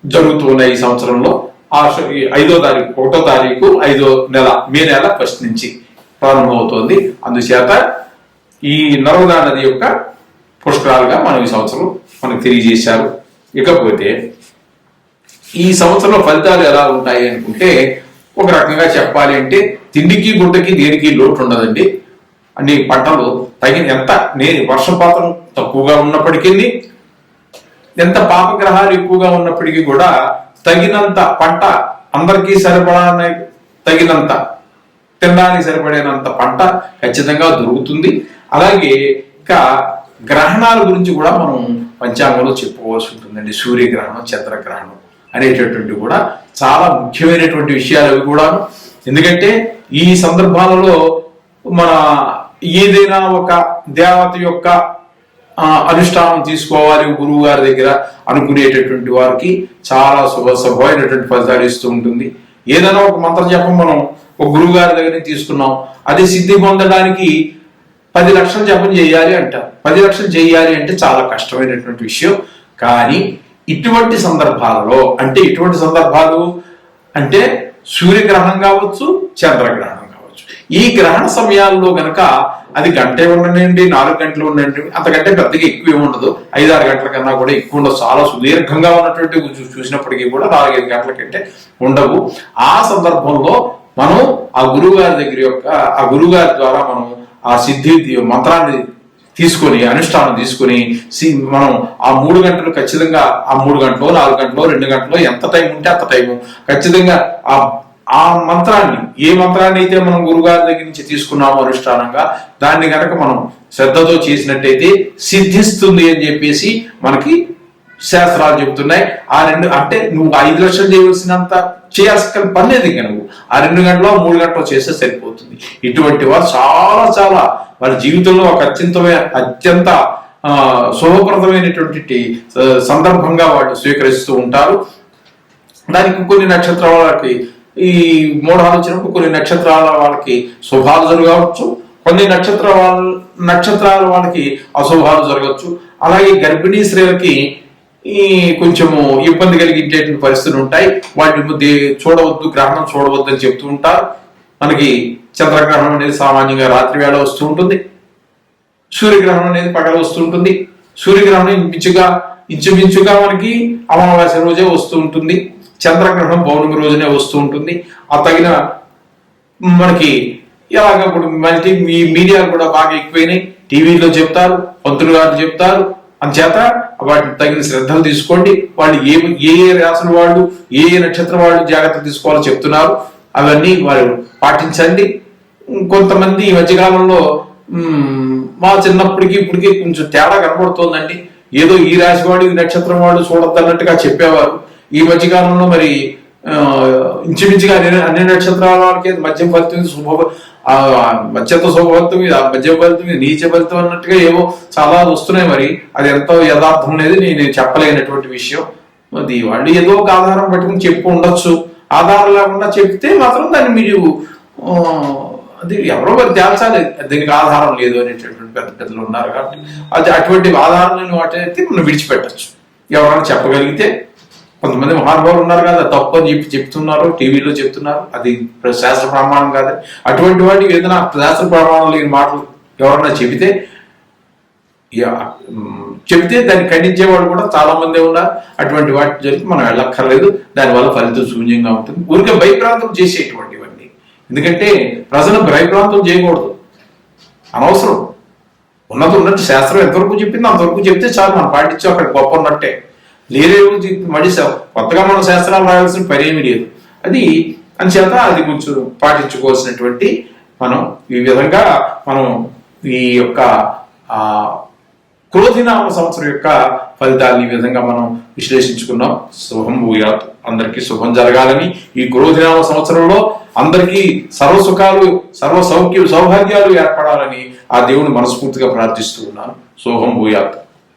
జరుగుతూ ఉన్నాయి. ఈ సంవత్సరంలో 5వ తారీఖు 1వ తారీఖు 5వ నెల మే నెల 1 నుంచి ప్రారంభమవుతోంది. అందుచేత ఈ నర్మదా నది యొక్క పుష్కరాలుగా మనం ఈ సంవత్సరం మనకు తెలియజేశారు. ఇకపోతే ఈ సంవత్సరంలో ఫలితాలు ఎలా ఉంటాయి అనుకుంటే ఒక రకంగా చెప్పాలి అంటే తిండికి గుడ్డకి దేనికి లోటు ఉండదండి. అన్ని పంటలు ఎంత వర్షపాతం తక్కువగా ఉన్నప్పటికీ, ఎంత పాపగ్రహాలు ఎక్కువగా ఉన్నప్పటికీ కూడా తగినంత పంట అందరికీ తగినంత తినడానికి సరిపడినంత పంట ఖచ్చితంగా దొరుకుతుంది. అలాగే ఇంకా గ్రహణాల గురించి కూడా మనం పంచాంగంలో చెప్పుకోవాల్సి ఉంటుందండి. సూర్యగ్రహణం, చంద్రగ్రహణం అనేటటువంటి కూడా చాలా ముఖ్యమైనటువంటి విషయాలు అవి కూడా. ఎందుకంటే ఈ సందర్భాలలో మన ఏదైనా ఒక దేవత యొక్క అనుష్ఠానం తీసుకోవాలి గురువు గారి దగ్గర అనుకునేటటువంటి వారికి చాలా శుభమైనటువంటి ఫలితాలు ఇస్తూ ఉంటుంది. ఏదైనా ఒక మంత్ర జపం మనం ఒక గురువు గారి దగ్గర తీసుకున్నాం, అది సిద్ధి పొందడానికి 10 లక్షలు జపం చేయాలి అంటారు. 10 లక్షలు చేయాలి అంటే చాలా కష్టమైనటువంటి విషయం. కానీ ఇటువంటి సందర్భాలు అంటే సూర్యగ్రహణం కావచ్చు, చంద్రగ్రహణం కావచ్చు. ఈ గ్రహణ సమయాల్లో గనక అది గంటే ఉండనండి, 4 గంటలు ఉండండి, అంతకంటే పెద్దగా ఎక్కువ ఉండదు. 5-6 గంటల కన్నా కూడా ఎక్కువ ఉండదు. చాలా సుదీర్ఘంగా ఉన్నటువంటి చూసినప్పటికీ కూడా 4-5 గంటల కంటే ఉండవు. ఆ సందర్భంలో మనం ఆ గురువు గారి ద్వారా మనం ఆ సిద్ధి మంత్రాన్ని తీసుకొని అనుష్ఠానం తీసుకొని మనం ఆ 3 గంటలు ఖచ్చితంగా ఆ 3 గంటలో 4 గంటలో 2 గంటలో ఎంత టైం ఉంటే అంత టైము ఖచ్చితంగా ఆ మంత్రాన్ని ఏ మంత్రాన్ని అయితే మనం గురుగారి దగ్గర నుంచి తీసుకున్నామో అనుష్ఠానంగా దాన్ని కనుక మనం శ్రద్ధతో చేసినట్టయితే సిద్ధిస్తుంది అని చెప్పేసి మనకి శాస్త్రాలు చెబుతున్నాయి. ఆ 2 అంటే నువ్వు 5 లక్షలు చేయవలసినంత చేయాల్సిన పని లేదు. ఇంకా నువ్వు ఆ 2 గంటలో 3 గంటలో చేస్తే సరిపోతుంది. ఇటువంటి వారు చాలా వారి జీవితంలో ఒక అత్యంత శుభప్రదమైనటువంటి సందర్భంగా వాళ్ళు స్వీకరిస్తూ ఉంటారు. దానికి కొన్ని నక్షత్రాల వాళ్ళకి ఈ మోడాలు వచ్చినప్పుడు కొన్ని నక్షత్రాల వాళ్ళకి శుభాలు జరగవచ్చు, కొన్ని నక్షత్రాల వాళ్ళకి అశుభాలు జరగవచ్చు. అలాగే గర్భిణీ స్త్రీలకి ఈ కొంచెము ఇబ్బంది కలిగించేటువంటి పరిస్థితులు ఉంటాయి. వాటి చూడవద్దు, గ్రహణం చూడవద్దు అని చెప్తూ ఉంటారు. మనకి చంద్రగ్రహణం అనేది సామాన్యంగా రాత్రి వేళ వస్తూ ఉంటుంది, సూర్యగ్రహణం అనేది పగల వస్తూ ఉంటుంది. సూర్యగ్రహణం ఇంచుమించుగా మనకి అమావాస్య రోజే వస్తూ ఉంటుంది, చంద్రగ్రహణం పౌర్ణమి రోజునే వస్తూ ఉంటుంది. ఆ తగిన మనకి ఎలాగ ఇప్పుడు మల్టీ మీడియాలు కూడా బాగా ఎక్కువైనాయి, టీవీలో చెప్తారు, పంతులు గారు చెప్తారు. అందుచేత వాటిని తగిన శ్రద్ధలు తీసుకోండి. వాళ్ళు ఏ రాసుల వాళ్ళు ఏ నక్షత్రం వాళ్ళు జాగ్రత్త తీసుకోవాలో చెప్తున్నారు, అవన్నీ వారు పాటించండి. కొంతమంది ఈ మధ్యకాలంలో మా చిన్నప్పటికి ఇప్పటికీ కొంచెం తేడా కనబడుతోందండి. ఏదో ఈ రాశి వాడు ఈ నక్షత్రం వాడు చూడొద్దన్నట్టుగా చెప్పేవారు. ఈ మధ్యకాలంలో మరి ఇంచుమించుగా అన్ని నక్షత్రాల వాళ్ళకి మధ్యం ఫలితం మధ్యత్వ శుభఫలితం మధ్య ఫలితం నీచ ఫలితం అన్నట్టుగా ఏవో చాలా వస్తున్నాయి. మరి అది ఎంతో యథార్థం అనేది నేను చెప్పలేనటువంటి విషయం. అది వాళ్ళు ఏదో ఒక ఆధారం పట్టుకుని చెప్పు ఉండొచ్చు. ఆధారం లేకుండా చెప్తే మాత్రం దాన్ని మీరు అది ఎవరో మరి తేల్చాలి, దీనికి ఆధారం లేదు అనేటటువంటి పెద్ద పెద్దలు ఉన్నారు. కాబట్టి అది అటువంటి ఆధారాలను వాటి మనం విడిచిపెట్టచ్చు. ఎవరైనా చెప్పగలిగితే, కొంతమంది మహానుభావులు ఉన్నారు కదా, తప్పు అని చెప్తున్నారు, టీవీలో చెప్తున్నారు, అది శాస్త్ర ప్రమాణం కాదని. అటువంటి వాటికి ఏదైనా శాస్త్ర ప్రమాణం లేని మాటలు ఎవరన్నా చెబితే దాన్ని ఖండించేవాడు కూడా చాలా మంది ఉన్నారు. అటువంటి వాటి జరిగి మనం వెళ్ళక్కర్లేదు, దానివల్ల ఫలితం శూన్యంగా ఉంటుంది. ఊరికే భయప్రాంతం చేసేటువంటివన్నీ. ఎందుకంటే ప్రజలు భయప్రాంతం చేయకూడదు, అనవసరం. ఉన్నట్టు శాస్త్రం ఎంతవరకు చెప్పిందో అంతవరకు చెప్తే చాలు, మనం పాటించి అక్కడ గొప్ప ఉన్నట్టే. లేదేమో మళ్ళీ కొత్తగా మనం శాస్త్రాలు రాయాల్సిన పని ఏమీ లేదు. అది అంచేత అది కొంచెం పాటించుకోవాల్సినటువంటి మనం ఈ విధంగా మనం ఈ యొక్క క్రోధినామ సంవత్సరం యొక్క ఫలితాన్ని ఈ విధంగా మనం విశ్లేషించుకున్నాం. శుభం భూయాత్, అందరికీ శుభం జరగాలని, ఈ క్రోధినామ సంవత్సరంలో అందరికీ సర్వసుఖాలు సర్వ సౌభాగ్యాలు ఏర్పడాలని ఆ దేవుని మనస్ఫూర్తిగా ప్రార్థిస్తూ ఉన్నాను. శుభం భూయాత్.